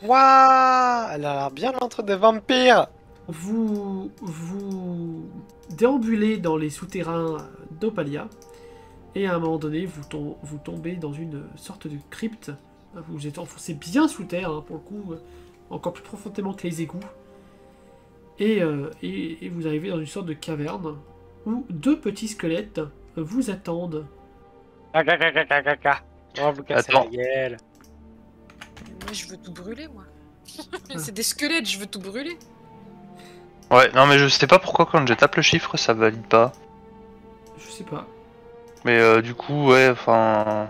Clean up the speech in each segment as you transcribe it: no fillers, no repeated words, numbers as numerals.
Waouh, elle a l'air bien l'entre des vampires. Vous déambulez dans les souterrains d'Opalia et à un moment donné, vous tombez dans une sorte de crypte. Vous êtes enfoncé bien sous terre, hein, pour le coup, encore plus profondément que les égouts. Et vous arrivez dans une sorte de caverne où deux petits squelettes vous attendent. Caca. On va vous casser la Attends. gueule. Moi, je veux tout brûler, moi. C'est des squelettes, je veux tout brûler. Ouais, non mais je sais pas pourquoi quand je tape le chiffre ça valide pas. Je sais pas. Mais du coup, ouais, enfin...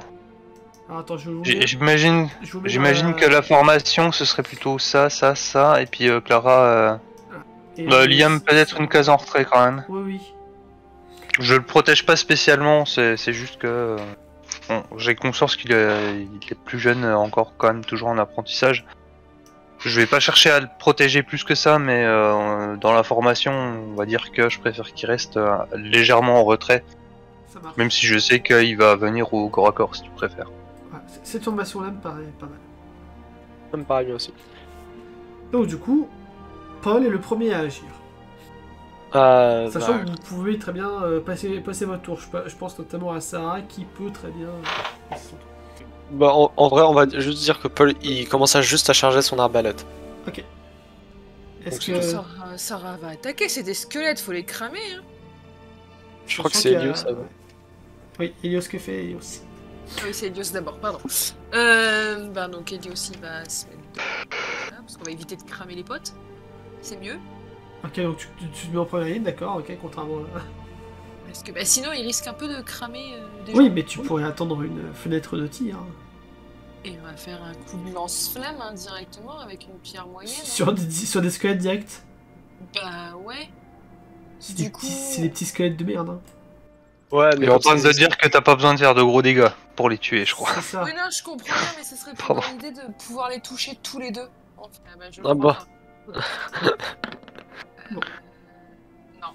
Alors attends, je vais vous mettre- J'imagine je vous mets dans j'imagine que la formation ce serait plutôt ça, et puis Clara... et Liam peut-être une case en retrait quand même. Oui, oui. Je le protège pas spécialement, c'est juste que... bon, j'ai conscience il est plus jeune encore quand même, toujours en apprentissage. Je vais pas chercher à le protéger plus que ça, mais dans la formation, on va dire que je préfère qu'il reste légèrement en retrait. Ça marche. Même si je sais qu'il va venir au corps à corps, si tu préfères. Ouais, cette formation-là me paraît pas mal. Ça me paraît bien aussi. Donc du coup, Paul est le premier à agir. Sachant que vous pouvez très bien passer votre tour. Je pense notamment à Sarah qui peut très bien passer son tour. Bah, en vrai, on va juste dire que Paul, il commence juste à charger son arbalète. Ok. Est-ce Donc, que... Sarah va attaquer, c'est des squelettes, faut les cramer. Hein. Je crois que sens c'est qu'il y a- Elios, ça va. Oui, Elios, que fait Elios? Ah oui, c'est Elios d'abord, pardon. Bah donc Elios il va se mettre là, parce qu'on va éviter de cramer les potes. C'est mieux. Ok, donc tu te mets en première ligne, d'accord, ok, contrairement à... Parce que bah, sinon il risque un peu de cramer des Oui, gens. mais tu pourrais attendre une fenêtre de tir. Hein. Et on va faire un coup de lance-flamme hein, directement avec une pierre moyenne. Hein. Sur des squelettes directs. Bah ouais. C'est Du des, coup- c'est des petits squelettes de merde. Hein. Ouais, Mais en train de dire que t'as pas besoin de faire de gros dégâts pour les tuer, je crois. C'est ça. Oui non, je comprends bien, mais ce serait plus Pardon. bonne idée de pouvoir les toucher tous les deux. Ah bah, je Ah crois bah. pas. Bon. Non.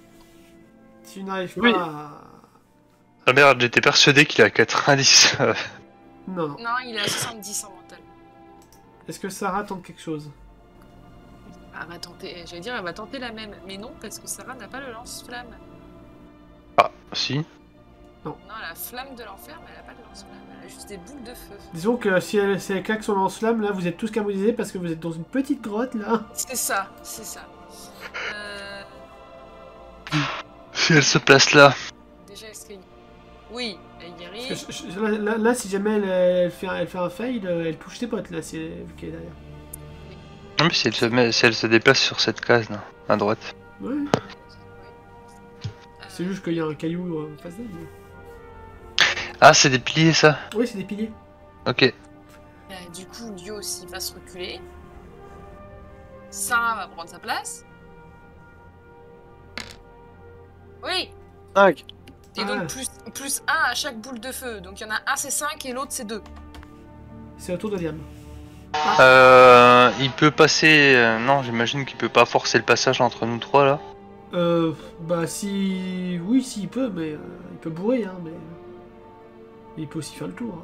Tu n'arrives Oui. pas à... Ah merde, j'étais persuadé qu'il a 90. Non, non. Non, il est à 70 en mental. Est-ce que Sarah tente quelque chose? Elle va tenter, j'allais dire, elle va tenter la même. Mais non, parce que Sarah n'a pas le lance-flamme. Ah, si. Non, elle a la flamme de l'enfer, mais elle a pas de lance-flamme. Elle a juste des boules de feu. Disons que si elle claque son lance-flamme, là vous êtes tous camonisés parce que vous êtes dans une petite grotte là. C'est ça, c'est ça. Si elle se place là. Déjà, est-ce qu'il... Oui, elle y Parce arrive. que là, si jamais elle fait un fail, elle touche tes potes là, si vu qu'elle est derrière. Non mais si elle se déplace sur cette case là, à droite. Ouais. C'est juste qu'il y a un caillou en face d'elle. mais- Ah, c'est des piliers ça. Oui, c'est des piliers. Ok. Du coup, Dios il va se reculer. Sarah va prendre sa place. Oui. 5. Et donc Ah. plus 1 à chaque boule de feu. Donc il y en a un c'est 5 et l'autre c'est 2. C'est le tour de Liam. Il peut passer... non, j'imagine qu'il peut pas forcer le passage entre nous trois là. Bah si... Oui, si, il peut, mais... il peut bourrer, hein, mais... Il peut aussi faire le tour.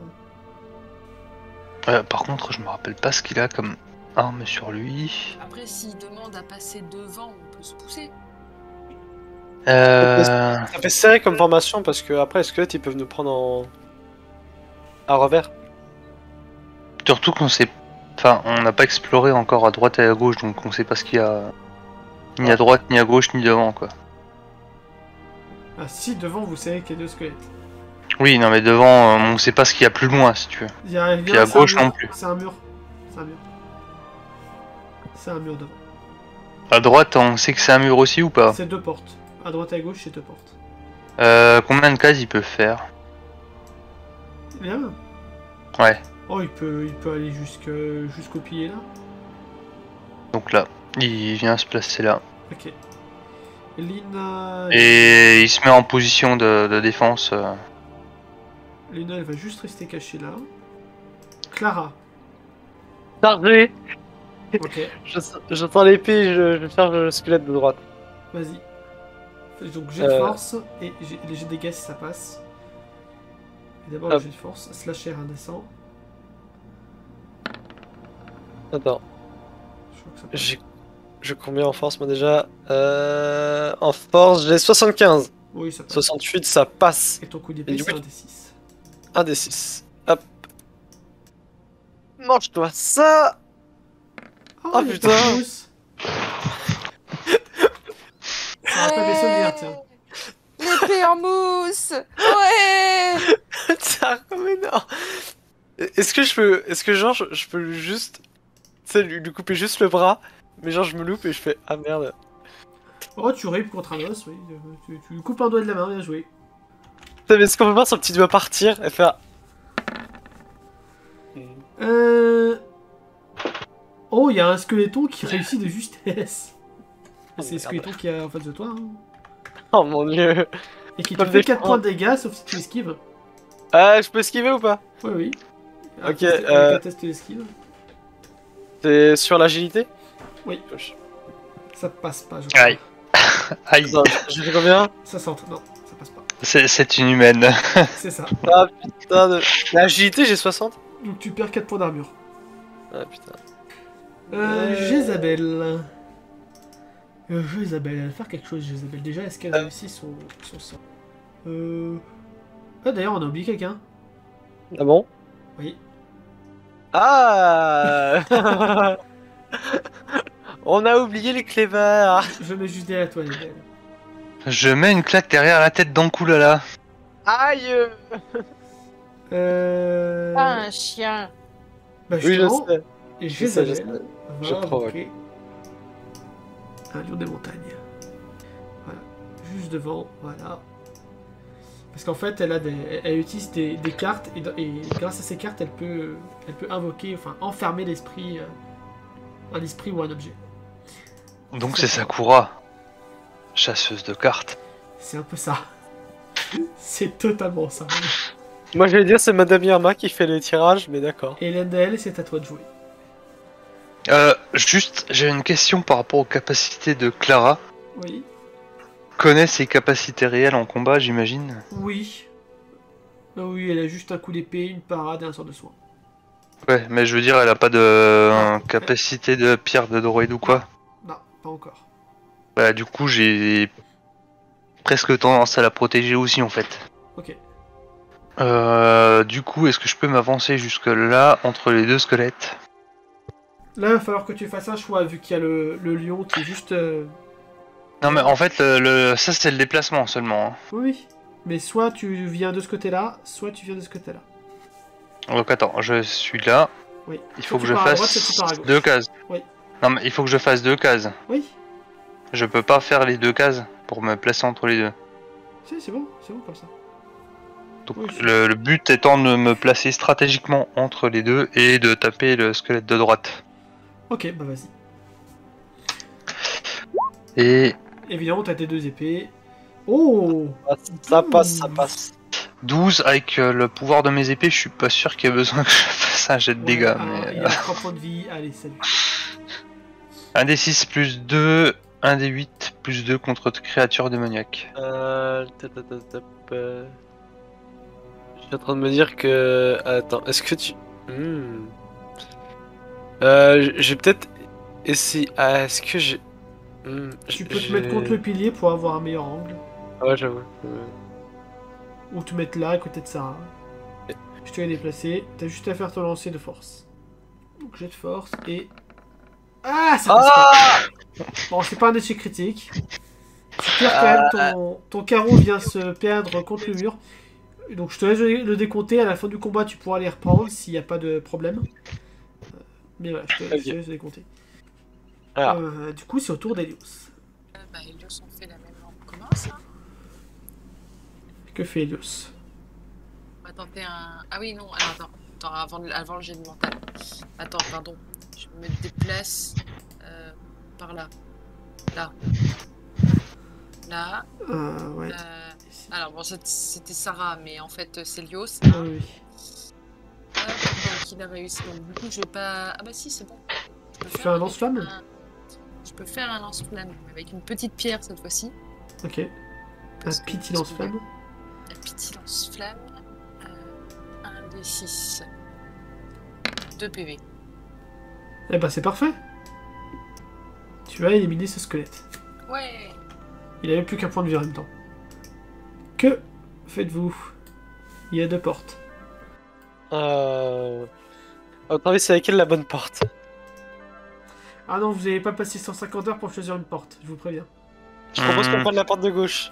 Hein. Par contre, je me rappelle pas ce qu'il a comme arme sur lui. Après s'il demande à passer devant, on peut se pousser. Ça fait serré comme formation parce que après les squelettes ils peuvent nous prendre à revers. Surtout qu'on sait... Enfin, on n'a pas exploré encore à droite et à gauche, donc on sait pas ce qu'il y a... Ni à droite, ni à gauche, ni devant, quoi. Ah si, devant, vous savez qu'il y a deux squelettes. Oui, non mais devant, on sait pas ce qu'il y a plus loin, si tu veux. Il y a, Puis à c'est un gauche mur. non plus. C'est un mur. C'est un mur. C'est un mur devant. À droite, on sait que c'est un mur aussi ou pas? C'est deux portes. À droite et à gauche, c'est deux portes. Combien de cases il peut faire? Bien. Ouais, Oh, il peut aller jusqu'au pilier là. donc là, il vient se placer là. Ok. Lina... Et il se met en position de défense. Lina, elle va juste rester cachée là. Clara. Chargé. Ok, J'entends l'épée, je charge le squelette de droite. vas-y. Fais donc jet de force et les jets de dégâts si ça passe. Et d'abord le Hop. jet de force. Slasher indécent. Attends. crois que ça passe. J'ai combien en force moi déjà En force, j'ai 75. Oui, ça passe. 68, ça passe. Et ton coup Et d'épée, du c'est coup, un D6. Un des 6. Hop. Mange-toi ça. Oh, il y a putain. pas de mousse. Ça rappelle les souvenirs, tiens. L'épée en mousse. Ouais. Ça mais non. Est-ce que genre je peux juste, tu sais, lui couper juste le bras, mais genre je me loupe et je fais ah merde. Oh, tu ripes contre un os, oui. Tu lui coupes un doigt de la main, bien joué. Putain, mais est-ce qu'on peut voir son petit doigt partir et faire. Oh, il y a un squeletton qui réussit de justesse. Oh, C'est le merde. squeletton qui est en face de toi. Hein. Oh mon dieu. Et qui te Pas me fait 4 défendre. points de dégâts, sauf si tu esquives. Je peux esquiver ou pas? Oui, oui. Ok, Avec un test d'esquive. C'est sur l'agilité? Oui. Gauche. Ça passe pas, je crois. Aïe. Aïe. Attends, j'ai fait combien? 60, non, ça passe pas. C'est une humaine. C'est ça. Ah putain de. L'agilité j'ai 60? Donc tu perds 4 points d'armure. Ah putain. Jézabel. Jézabel, elle va faire quelque chose, Jézabel. Déjà, est-ce qu'elle réussit son sort? Ah, d'ailleurs, on a oublié quelqu'un. Ah bon? Oui. Ah. On a oublié les clébards. Je mets juste derrière toi, Jézabel. Je mets une claque derrière la tête d'Ankoulala. Aïe. Pas un chien. Bah, Oui, je justement, sais. et Je sais, je Jézabel sais. Je va provoque. invoquer un lion des montagnes. Voilà. Juste devant, voilà. Parce qu'en fait, elle utilise des cartes, et grâce à ces cartes, elle peut invoquer, enfin, enfermer l'esprit, un esprit ou un objet. Donc c'est Sakura. Chasseuse de cartes. C'est un peu ça. C'est totalement ça. Moi j'allais dire c'est Madame Irma qui fait les tirages, mais d'accord. Et Lendel, c'est à toi de jouer. Juste, j'ai une question par rapport aux capacités de Clara. Oui. Connaît ses capacités réelles en combat, j'imagine. Oui. Oui, elle a juste un coup d'épée, une parade et un sort de soin. Ouais, mais je veux dire, elle a pas de capacité de pierre de droïde ou quoi. Non, pas encore. Bah, du coup, j'ai presque tendance à la protéger aussi, en fait. Ok. Du coup, est-ce que je peux m'avancer jusque là entre les deux squelettes? Là, il va falloir que tu fasses un choix, vu qu'il y a le lion qui est juste... Non, mais en fait, ça c'est le déplacement seulement. Hein. Oui. Mais soit tu viens de ce côté-là, soit tu viens de ce côté-là. Donc attends, je suis là. Oui. Il Soit faut que tu je pars à droite, soit tu fasse pars à gauche. 2 cases. Oui. Non, mais il faut que je fasse 2 cases. Oui. Je peux pas faire les 2 cases pour me placer entre les deux. Si, c'est bon comme ça. Donc Oui, c'est- le but étant de me placer stratégiquement entre les deux et de taper le squelette de droite. Ok, bah vas-y. Et Évidemment, t'as tes deux épées. Oh. Ça passe, ça passe. 12 avec le pouvoir de mes épées, je suis pas sûr qu'il y ait besoin que je fasse un jet de Ouais, dégâts. alors, Mais... il a 3 points de vie. Allez, salut. Un des 6 plus 2, un des 8 plus 2 contre créature démoniaque. Je suis en train de me dire que. Attends, est-ce que tu. J'ai peut-être essayé. Ah, est-ce que j'ai. Tu peux te mettre contre le pilier pour avoir un meilleur angle. Ah ouais, j'avoue. Ou te mettre là, à côté de Sarah. Je te l'ai déplacé. T'as juste à faire ton lancer de force. Donc jet de force et... Ah, ça passe pas. Bon, c'est pas un échec critique. Tu perds quand même ton carreau vient se perdre contre le mur. Donc je te laisse le décompter. À la fin du combat, tu pourras les reprendre s'il n'y a pas de problème. Mais voilà, je te laisse décompter. Alors. Du coup, c'est au tour d'Elios. Bah, Helios, on fait la même. On commence, hein. Que fait Helios? On va tenter un. Ah oui, non, alors attends, avant le jet de mental. Attends, pardon. Je me déplace par là. Là. Là. Ouais. Alors, bon, c'était Sarah, mais en fait, c'est Lios. Ah oui. Hop, donc, il a réussi. Donc, du coup, je vais pas. Ah, bah si, c'est bon. Tu fais un lance-flamme? Je peux faire un lance-flamme avec une petite pierre cette fois-ci. Ok. Un petit lance-flamme. Un petit lance-flamme. 1 des 6. 2 PV. Eh bah c'est parfait. Tu as éliminé ce squelette. Ouais. Il avait plus qu'un point de vie en même temps. Que faites-vous? Il y a 2 portes. À votre avis, c'est laquelle la bonne porte? Ah non, vous n'avez pas passé 150 heures pour choisir une porte, je vous préviens. Je propose qu'on prenne la porte de gauche.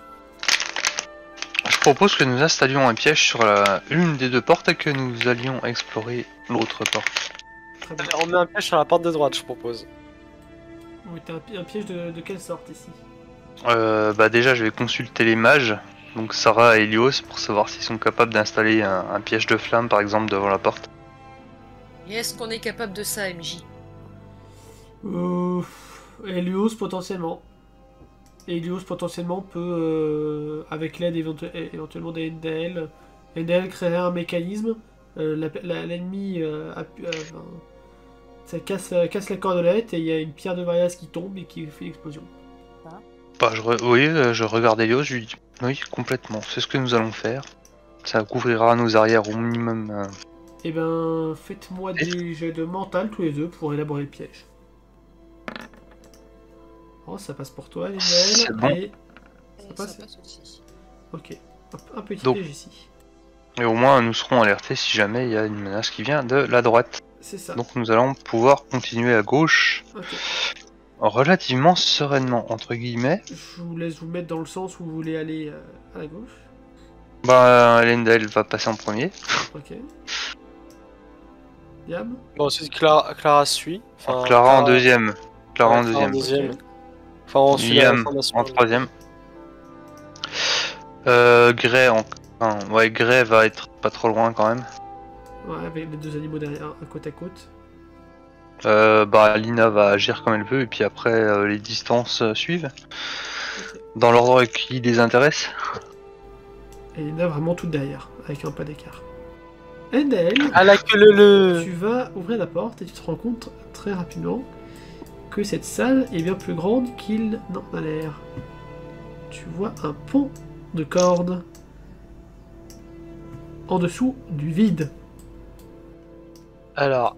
Je propose que nous installions un piège sur une des 2 portes et que nous allions explorer l'autre porte. Très bien. On met un piège sur la porte de droite, je propose. Vous mettez un piège de quelle sorte ici? Bah déjà, je vais consulter les mages, donc Sarah et Helios, pour savoir s'ils sont capables d'installer un piège de flamme, par exemple, devant la porte. Et est-ce qu'on est capable de ça, MJ? Helios potentiellement. Helios potentiellement peut, avec l'aide éventuellement des NDL, NDL créerait un mécanisme. L'ennemi ça casse la cordelette et il y a une pierre de varias qui tombe et qui fait l'explosion. Bah, je regarde Helios, je lui dis oui, complètement, c'est ce que nous allons faire. Ça couvrira nos arrières au minimum. Eh ben, faites-moi des jets de mental tous les deux pour élaborer le piège. Oh, ça passe pour toi, NDL. C'est bon. Et... Ça passe aussi. Ok, un petit Donc. piège ici. Et au moins, nous serons alertés si jamais il y a une menace qui vient de la droite. C'est ça. Donc nous allons pouvoir continuer à gauche Ok. relativement sereinement, entre guillemets. Je vous laisse vous mettre dans le sens où vous voulez aller à la gauche. Bah, Lendel va passer en premier. Ok. Yam. Bon, ensuite Clara suit. Enfin, Clara en deuxième. Clara en Clara deuxième. Ok. Enfin, on suit la Liam information. en troisième. Gray Gray va être pas trop loin quand même. Ouais, avec les 2 animaux derrière, à côte à côte. Bah, Lina va agir comme elle peut et puis après les distances suivent. Ok. Dans l'ordre qui les intéresse. Et Lina vraiment toute derrière, avec un pas d'écart. Endel, À la queue le. tu vas ouvrir la porte et tu te rends compte très rapidement que cette salle est bien plus grande qu'il n'en a l'air. Tu vois un pont de cordes en dessous du vide. Alors,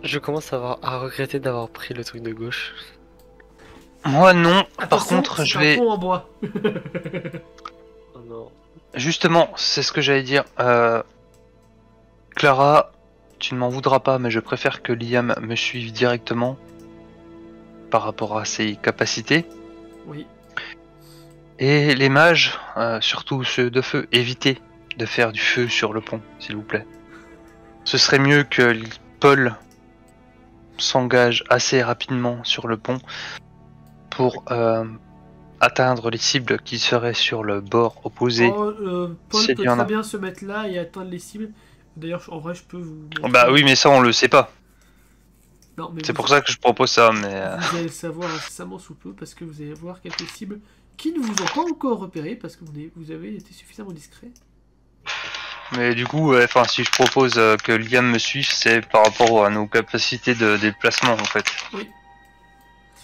je commence à regretter d'avoir pris le truc de gauche. Moi non. Par Attention, contre, c'est je un vais. pont en bois. Oh non. Justement, c'est ce que j'allais dire. Clara, tu ne m'en voudras pas, mais je préfère que Liam me suive directement par rapport à ses capacités. Oui. Et les mages, surtout ceux de feu, évitez de faire du feu sur le pont, s'il vous plaît. Ce serait mieux que Paul s'engage assez rapidement sur le pont pour atteindre les cibles qui seraient sur le bord opposé. Paul s'il peut y en a. très bien se mettre là et atteindre les cibles. D'ailleurs, en vrai, je peux vous... Bah oui, mais ça on le sait pas. Non, mais C'est vous- pour ça que je propose ça, mais... Vous allez le savoir incessamment sous peu parce que vous allez voir quelques cibles qui ne vous ont pas encore repéré parce que vous avez été suffisamment discret. Mais du coup, enfin, si je propose que Liam me suive, c'est par rapport à nos capacités de déplacement en fait. Oui.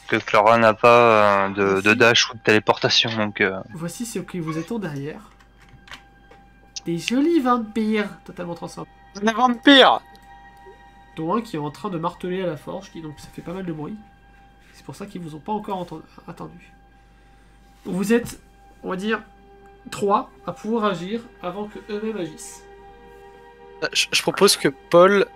Que Clara n'a pas de Merci. dash ou de téléportation, donc... Voici ce qui vous attend derrière. Des jolis vampires totalement transformés. Un vampire. Dont un qui est en train de marteler à la forge, donc ça fait pas mal de bruit. C'est pour ça qu'ils vous ont pas encore attendu. Vous êtes, on va dire, 3 à pouvoir agir avant que eux-mêmes agissent. Je propose que Paul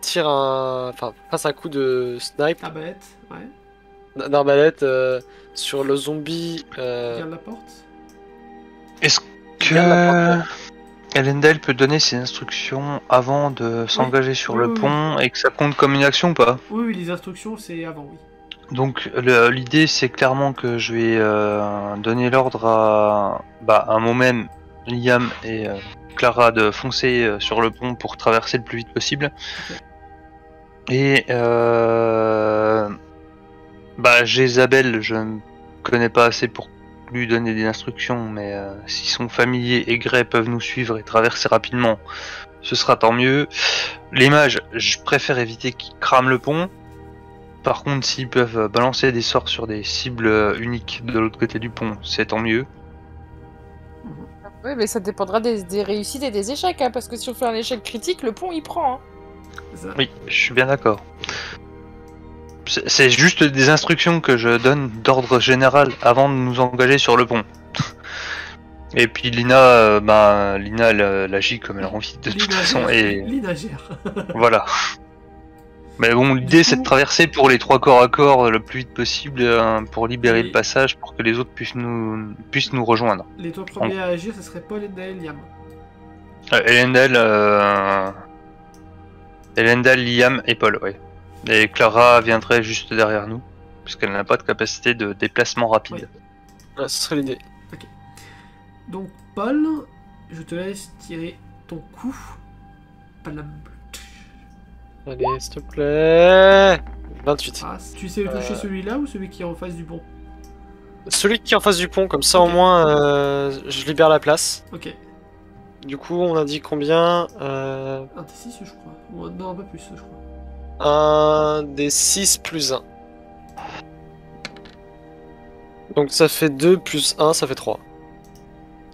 tire enfin, fasse un coup de snipe Ah bête, ouais. d'arbalète sur le zombie. Regarde la porte. Est-ce Regarde la que... Elendel peut donner ses instructions avant de s'engager sur Oui, le oui, oui. pont et que ça compte comme une action ou pas? Oui, oui, les instructions, c'est avant, oui. Donc l'idée c'est clairement que je vais donner l'ordre à un moment même Liam et Clara de foncer sur le pont pour traverser le plus vite possible. Ok. Et Jézabel, je ne connais pas assez pour lui donner des instructions, mais si son familier et Gray peuvent nous suivre et traverser rapidement, ce sera tant mieux. Les mages, je préfère éviter qu'ils crament le pont. Par contre, s'ils peuvent balancer des sorts sur des cibles uniques de l'autre côté du pont, c'est tant mieux. Oui, mais ça dépendra des réussites et des échecs, hein, parce que si on fait un échec critique, le pont il prend. Hein. Ça. Oui, je suis bien d'accord. C'est juste des instructions que je donne d'ordre général avant de nous engager sur le pont. Et puis Lina, Lina elle agit comme elle a envie de toute façon. Et Lina gère. voilà. Mais bon, l'idée c'est de traverser pour les 3 corps à corps le plus vite possible pour libérer le passage pour que les autres puissent nous rejoindre. Les 3 premiers à agir, ce serait Paul, Endel, Liam. Elendel, Liam et Paul, oui. Et Clara viendrait juste derrière nous, puisqu'elle n'a pas de capacité de déplacement rapide. Ouais, ce serait l'idée. Donc, Paul, je te laisse tirer ton coup. Palam. Allez, s'il te plaît. 28. Ah, tu sais toucher celui-là ou celui qui est en face du pont? Celui qui est en face du pont, comme ça Ok. au moins je libère la place. Ok. Du coup, on a dit combien Un T6, je crois. Ou non, pas plus, je crois. Un des 6 plus 1. Donc ça fait 2 plus 1, ça fait 3.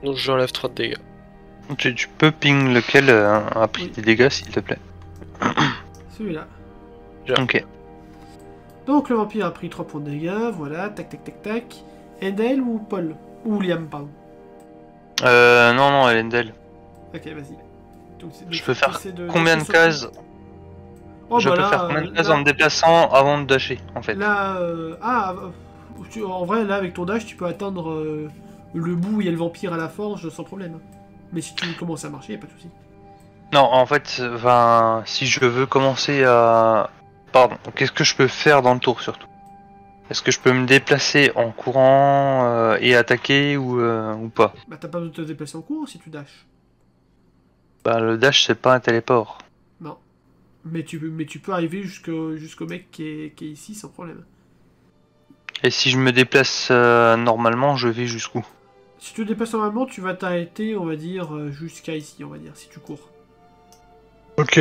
Donc j'enlève 3 de dégâts. Tu peux ping lequel a pris Oui. des dégâts, s'il te plaît. Celui-là. Ok. Donc le vampire a pris 3 points de dégâts, voilà, tac tac tac tac. Endel ou Paul? Ou Liam, pardon. Non, Elendel. Ok, vas-y. Donc, Je peux faire c'est de combien de dasher sur- cases Oh, Je bah peux là, faire combien de cases là- en me déplaçant avant de dasher, en fait? Là, en vrai, là, avec ton dash, tu peux atteindre le bout où il y a le vampire à la forge sans problème. Mais si tu commences à marcher, y a pas de soucis. Non, en fait, si je veux commencer à... Pardon, qu'est-ce que je peux faire dans le tour, surtout? Est-ce que je peux me déplacer en courant et attaquer ou pas? Bah, t'as pas besoin de te déplacer en cours si tu dash. Bah, le dash, c'est pas un téléport. Non. Mais tu peux arriver jusqu'au mec qui est ici sans problème. Et si je me déplace normalement, je vais jusqu'où? Si tu te déplaces normalement, tu vas t'arrêter, on va dire, jusqu'à ici, on va dire, si tu cours. Ok.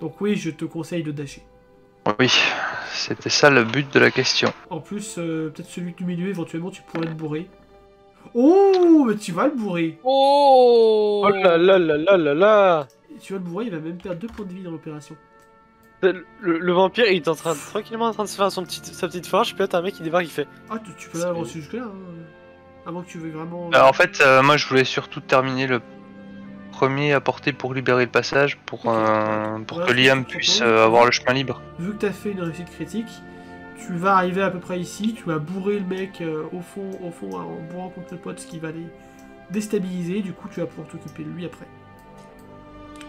Donc oui, je te conseille de dasher. Oui, c'était ça le but de la question. En plus, peut-être celui du milieu, éventuellement, tu pourrais le bourrer. Oh, mais tu vas le bourrer. Oh Oh là là là là là là. Et tu vas le bourrer, il va même perdre 2 points de vie dans l'opération. Le vampire, il est tranquillement en train de se faire sa petite forge, puis là t'as un mec qui débarque, il fait... Ah, tu peux avancer jusque-là, hein. Avant que tu veuilles vraiment... En fait, moi je voulais surtout terminer le premier à porter pour libérer le passage, pour Voilà que ce que Liam je te puisse propose. avoir le chemin libre. Vu que t'as fait une réussite critique, tu vas arriver à peu près ici, tu vas bourrer le mec au fond, en bourrant contre le pote, ce qui va les déstabiliser, du coup tu vas pouvoir t'occuper de lui après.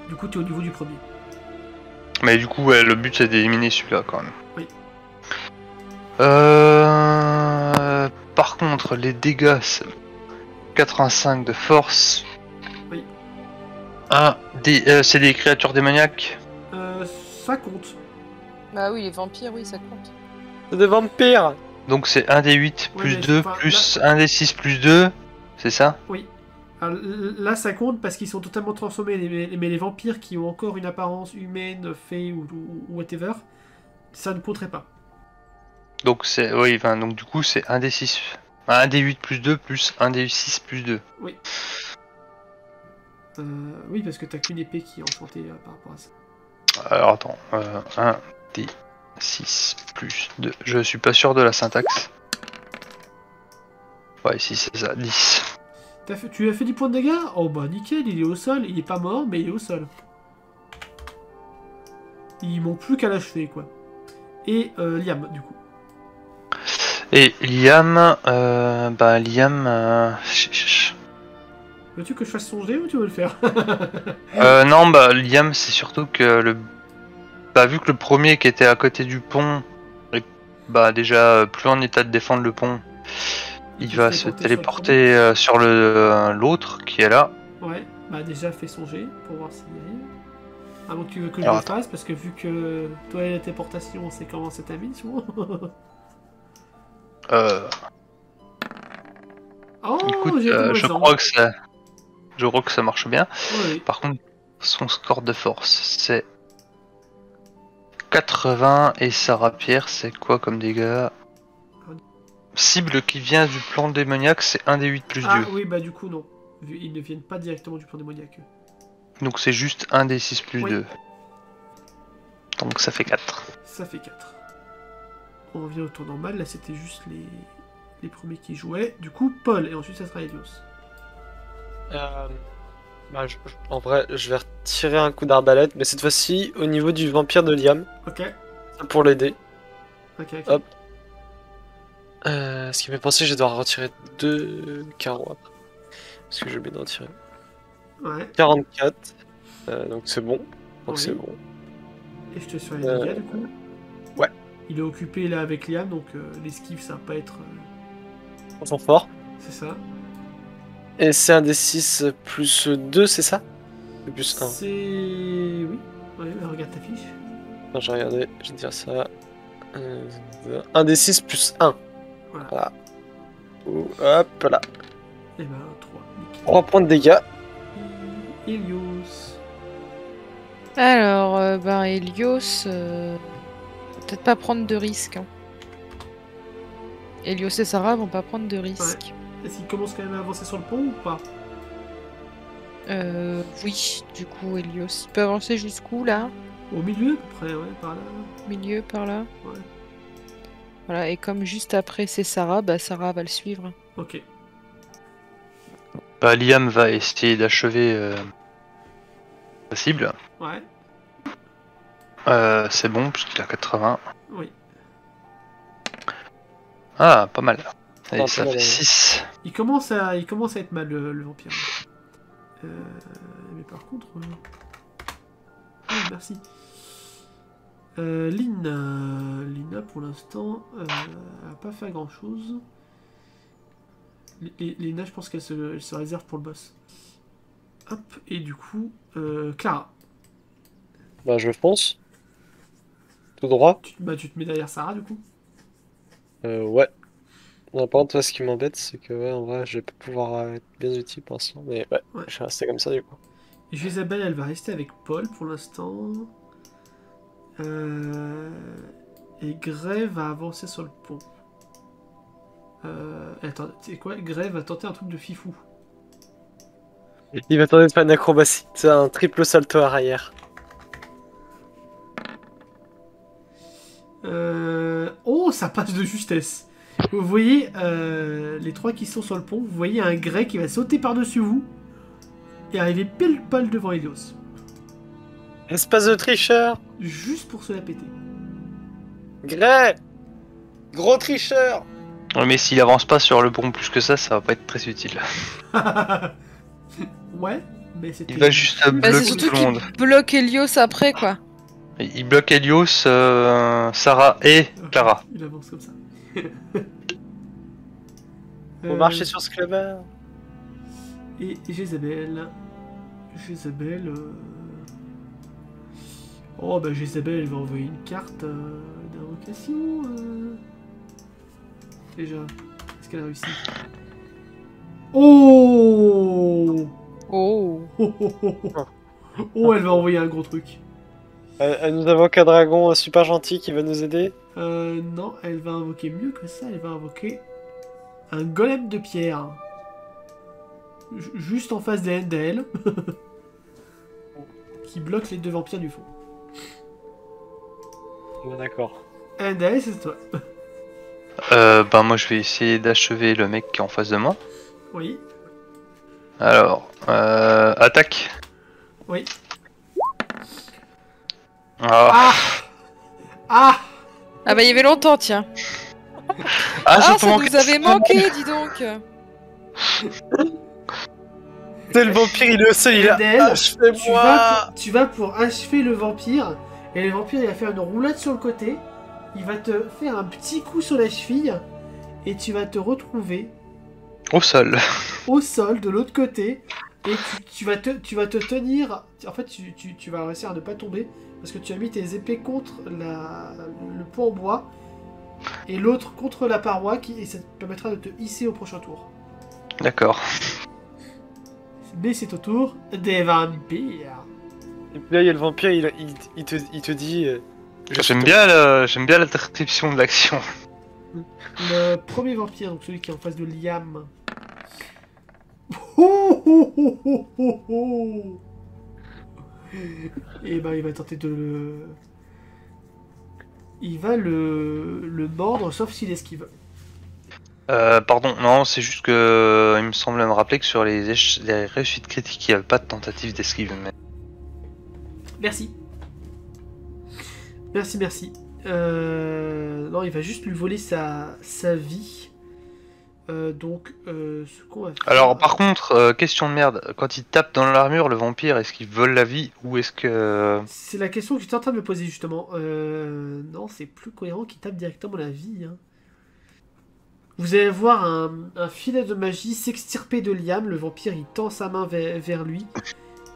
Du coup t'es au niveau du premier. Mais du coup, ouais, le but c'est d'éliminer celui-là quand même. Oui. Par contre, les dégâts, c'est 85 de force. Oui. C'est des créatures démoniaques. Ça compte. Bah oui, les vampires, oui, ça compte. C'est des vampires. Donc c'est 1 des 8 Ouais, plus mais 2 enfin, plus 1 des 6 plus 2. C'est ça? Oui. Alors, là, ça compte parce qu'ils sont totalement transformés, mais les vampires qui ont encore une apparence humaine, fée ou whatever, ça ne compterait pas. Donc c'est oui, enfin, donc du coup c'est 1 des 6. 1 des 8 plus 2 plus 1 des 6 plus 2. Oui. Oui, parce que t'as qu'une épée qui est enchantée par rapport à ça. Alors attends, 1 des 6 plus 2. Je suis pas sûr de la syntaxe. Ouais, si c'est ça, 10. Tu lui as fait 10 points de dégâts? Oh bah nickel, il est au sol. Il est pas mort, mais il est au sol. Il manque plus qu'à l'achever, quoi. Et Liam, du coup. Et Liam, Veux-tu que je fasse son jet ou tu veux le faire? non, Liam, c'est surtout que vu que le premier qui était à côté du pont est déjà plus en état de défendre le pont, il va se téléporter sur l'autre qui est là. Ouais, bah déjà fais son jet pour voir s'il y arrive. À moins que tu veux que je Alors, le fasse, parce que vu que toi et la téléportation, on sait comment c'est ta vie, souvent. Oh, Écoute, j'ai été je voisin. crois que ça marche bien. Oui. Par contre, son score de force, c'est 80 et sa rapière, c'est quoi comme dégâts? Cible qui vient du plan démoniaque, c'est 1 des 8 plus 2. Ah oui, bah du coup, non. Ils ne viennent pas directement du plan démoniaque. Donc c'est juste 1 des 6 plus Oui. 2. Donc ça fait 4. Ça fait 4. On revient au tour normal. Là, c'était juste les premiers qui jouaient. Du coup, Paul. Et ensuite, ça sera Helios. Bah, en vrai, je vais retirer un coup d'arbalète, mais cette fois-ci au niveau du vampire de Liam, Ok. pour l'aider. Ok, ok. Hop. Ce qui m'a pensé, je vais devoir retirer 2 carreaux après. Parce que j'ai oublié d'en retirer. Ouais. 44. Donc c'est bon. Donc Oui. c'est bon. Et je te fais les dégâts, du coup. Ouais. Il est occupé là avec Liam, donc l'esquive, ça va pas être. On s'en fort. C'est ça. Et c'est un des 6 plus 2, c'est ça? Ou plus 1? C'est. Oui. Ouais, regarde ta fiche. Non, j'ai regardé, je vais te dire ça. Un des 6 plus 1. Voilà. Hop là. Et ben, 3. 3 points de dégâts. Helios. Alors, Helios, peut-être pas prendre de risques. Hein. Helios et Sarah vont pas prendre de risques. Est-ce qu'il commence quand même à avancer sur le pont ou pas? Oui, du coup, Helios, il peut avancer jusqu'où là? Au milieu, à peu près, ouais, par là. Milieu, par là. Ouais. Voilà, et comme juste après c'est Sarah, Sarah va le suivre. Ok. Bah, Liam va essayer d'achever la cible. Ouais. C'est bon, puisqu'il a 80. Oui. Ah, pas mal. Et Non, ça pas fait mal, 6. Il commence à être mal, le vampire. Mais par contre... Ah, merci. Lina, pour l'instant, elle a pas fait grand-chose. Lina, je pense qu'elle se réserve pour le boss. Hop, et du coup, Clara. Bah, je fonce. Tout droit. Tu te mets derrière Sarah, du coup. Ouais. Non, par contre, toi, ce qui m'embête, c'est que, ouais, en vrai, je vais pas pouvoir être bien utile pour l'instant. Mais ouais, Ouais. je vais rester comme ça, du coup. Et Jésabelle, elle va rester avec Paul pour l'instant. Et Gray va avancer sur le pont. Attends, tu sais quoi? Gray va tenter un truc de fifou. Il va tenter de faire une acrobatie. C'est un triple salto arrière. Oh, ça passe de justesse. Vous voyez les trois qui sont sur le pont. Vous voyez un Gray qui va sauter par-dessus vous et arriver pile poil devant Helios. Espace de tricheur. Juste pour se la péter. Grey. Gros tricheur. Ouais, mais s'il avance pas sur le pont plus que ça va pas être très utile. Ouais, mais c'était. Il va juste C'est bloquer surtout tout le monde. qu'il bloque Helios après quoi. Il bloque Helios, Sarah et Ok, Clara. il avance comme ça. Faut marcher sur ce clavard. Et Jésabelle. Oh bah Jésabelle elle va envoyer une carte d'invocation. Déjà. Est-ce qu'elle a réussi? Oh Oh. oh, oh, oh, oh. Oh, elle va envoyer un gros truc. Nous avons qu'un dragon super gentil qui va nous aider. Non, elle va invoquer mieux que ça. Elle va invoquer un golem de pierre. Juste en face des d'elle. Qui bloque les deux vampires du fond. D'accord. Endel, c'est toi. Moi je vais essayer d'achever le mec qui est en face de moi. Oui. Alors, attaque. Oui. Ah, Ah Ah il y avait longtemps tiens. ah, Ah te ça manque- nous avait manqué dis donc. C'est le vampire, il est au sol, il a Endel, achevez-moi. tu vas pour achever le vampire. Et le vampire, il va faire une roulade sur le côté. Il va te faire un petit coup sur la cheville. Et tu vas te retrouver Au sol. au sol de l'autre côté. Et tu vas te tenir. En fait, tu vas réussir à ne pas tomber. Parce que tu as mis tes épées contre le pont en bois. Et l'autre contre la paroi. Et ça te permettra de te hisser au prochain tour. D'accord. Mais c'est au tour des vampires. Et puis là, il y a le vampire, il te dit. J'aime bien la description de l'action. Le premier vampire, donc celui qui est en face de Liam. Oh, oh, oh, oh, oh, oh. Et ben il va tenter de Il va le mordre, sauf s'il esquive. Pardon, non, c'est juste que il me semble me rappeler que sur les réussites critiques, il n'y avait pas de tentative d'esquive. Mais... Merci. Merci. Non, il va juste lui voler sa vie. Donc, ce qu'on va faire... Alors, par contre, question de merde, quand il tape dans l'armure, le vampire, est-ce qu'il vole la vie ou est-ce que... C'est la question que j'étais en train de me poser justement. Non, c'est plus cohérent qu'il tape directement la vie. Hein. Vous allez voir un filet de magie s'extirper de Liam. Le vampire, il tend sa main vers lui.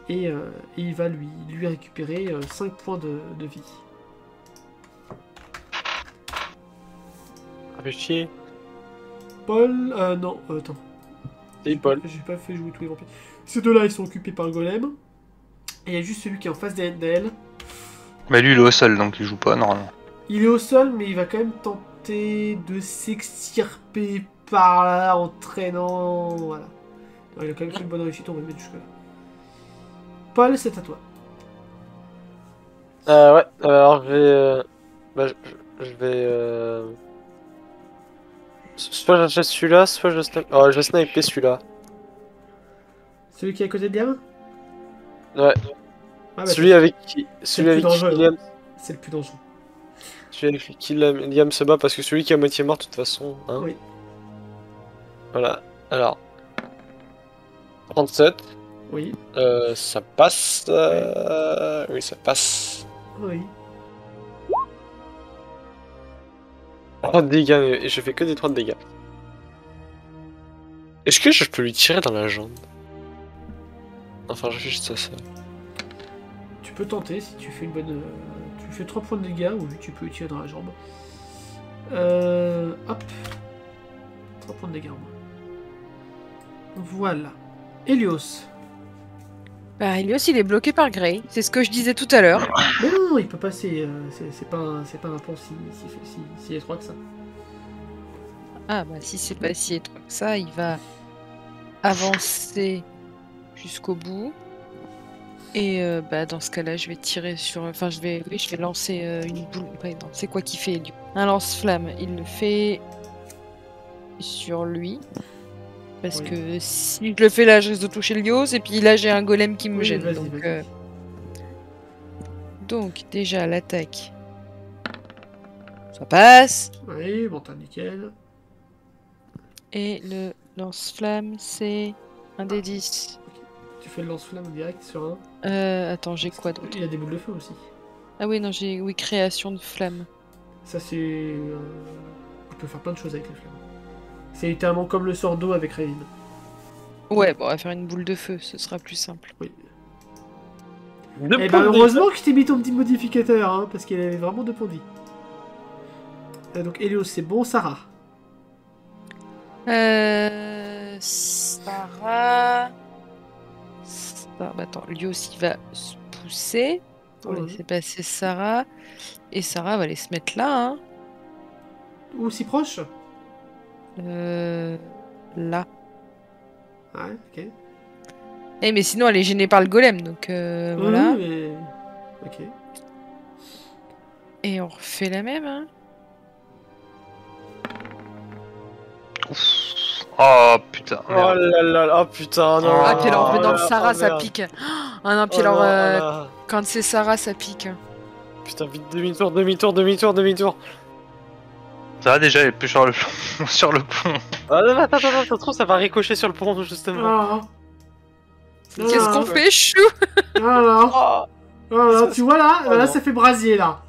Et il va lui récupérer 5 points de vie. Ah, fait chier. Paul... non, attends. Et Paul. J'ai pas fait jouer tous les vampires. Ces deux-là, ils sont occupés par le golem. Et il y a juste celui qui est en face d'elle. Mais lui, il est au sol, donc il joue pas, normalement. Il est au sol, mais il va quand même tenter de s'extirper par là en traînant. Voilà. Non, il a quand même fait une bonne réussite, on va le mettre jusque là. Paul, c'est à toi. Ouais, alors je vais... Bah, je vais... Soit j'achète celui-là, soit je snipe... Oh, je vais sniper celui-là. Celui qui est à côté de Liam. Ouais. Ah, bah, Celui avec qui... c'est Celui le avec plus qui dangereux. Liam... C'est le plus dangereux. Celui avec qui Liam se bat, parce que celui qui est à moitié mort, de toute façon... Hein. Oui. Voilà. Alors... 37. Oui. Ça passe... Oui, ça passe. Oui. 3 de dégâts, et je fais que des 3 de dégâts. Est-ce que je peux lui tirer dans la jambe? Enfin, je fais juste ça. Tu peux tenter si tu fais une bonne. Tu fais 3 points de dégâts ou tu peux tirer dans la jambe. Hop. 3 points de dégâts en moins. Voilà. Helios. Bah, Helios, il est bloqué par Grey. C'est ce que je disais tout à l'heure. Mais non, il peut passer. C'est pas un pont si étroit que ça. Ah, bah, si c'est pas si étroit que ça, il va avancer jusqu'au bout. Et bah, dans ce cas-là, je vais tirer sur... Enfin, je vais lancer une boule... Ouais, non, c'est quoi qui fait Helios? Un lance-flamme. Il le fait sur lui. Parce Oui. que si je le fais là, je risque de toucher Helios. Et puis là, j'ai un golem qui me Oui, gêne. vas-y, Donc, vas-y. donc, déjà, l'attaque. Ça passe. Oui, bon, t'as nickel. Et le lance-flamme, c'est un des 10. Tu fais le lance-flamme direct sur un. Attends, j'ai quoi d'autre? Il y a des boules de feu aussi. Ah oui, non, j'ai création de flamme. Ça, c'est. Tu peux faire plein de choses avec les flammes. C'est littéralement comme le sort d'eau avec Raven. Ouais, bon, on va faire une boule de feu, ce sera plus simple. Oui. Deux Eh points ben, de heureusement que je t'ai mis ton petit modificateur, hein, parce qu'il avait vraiment 2 points de vie. Donc, Helios, c'est bon, Sarah. Sarah... Bah, attends, lui aussi il va se pousser pour Ouais. laisser passer Sarah. Et Sarah va aller se mettre là, hein. Ou si proche. Là. Ouais, ok. Eh, mais sinon elle est gênée par le golem, donc voilà. Oui, mais... Ok. Et on refait la même, hein. Oh putain, Oh merde. là là, oh putain, non. Ah, puis alors, venant de oh, Sarah, oh, ça merde. pique. Ah non, puis Oh alors, non, oh là. quand c'est Sarah, ça pique. Putain, vite, demi-tour. Ça va déjà, elle est plus sur le pont. Sur le pont. Ah non, attends, ça se trouve, ça va ricocher sur le pont, justement. Ah. Qu'est-ce qu'on fait, chou? Ah, Oh, là, tu vois là, Oh, là non. ça fait brasier là.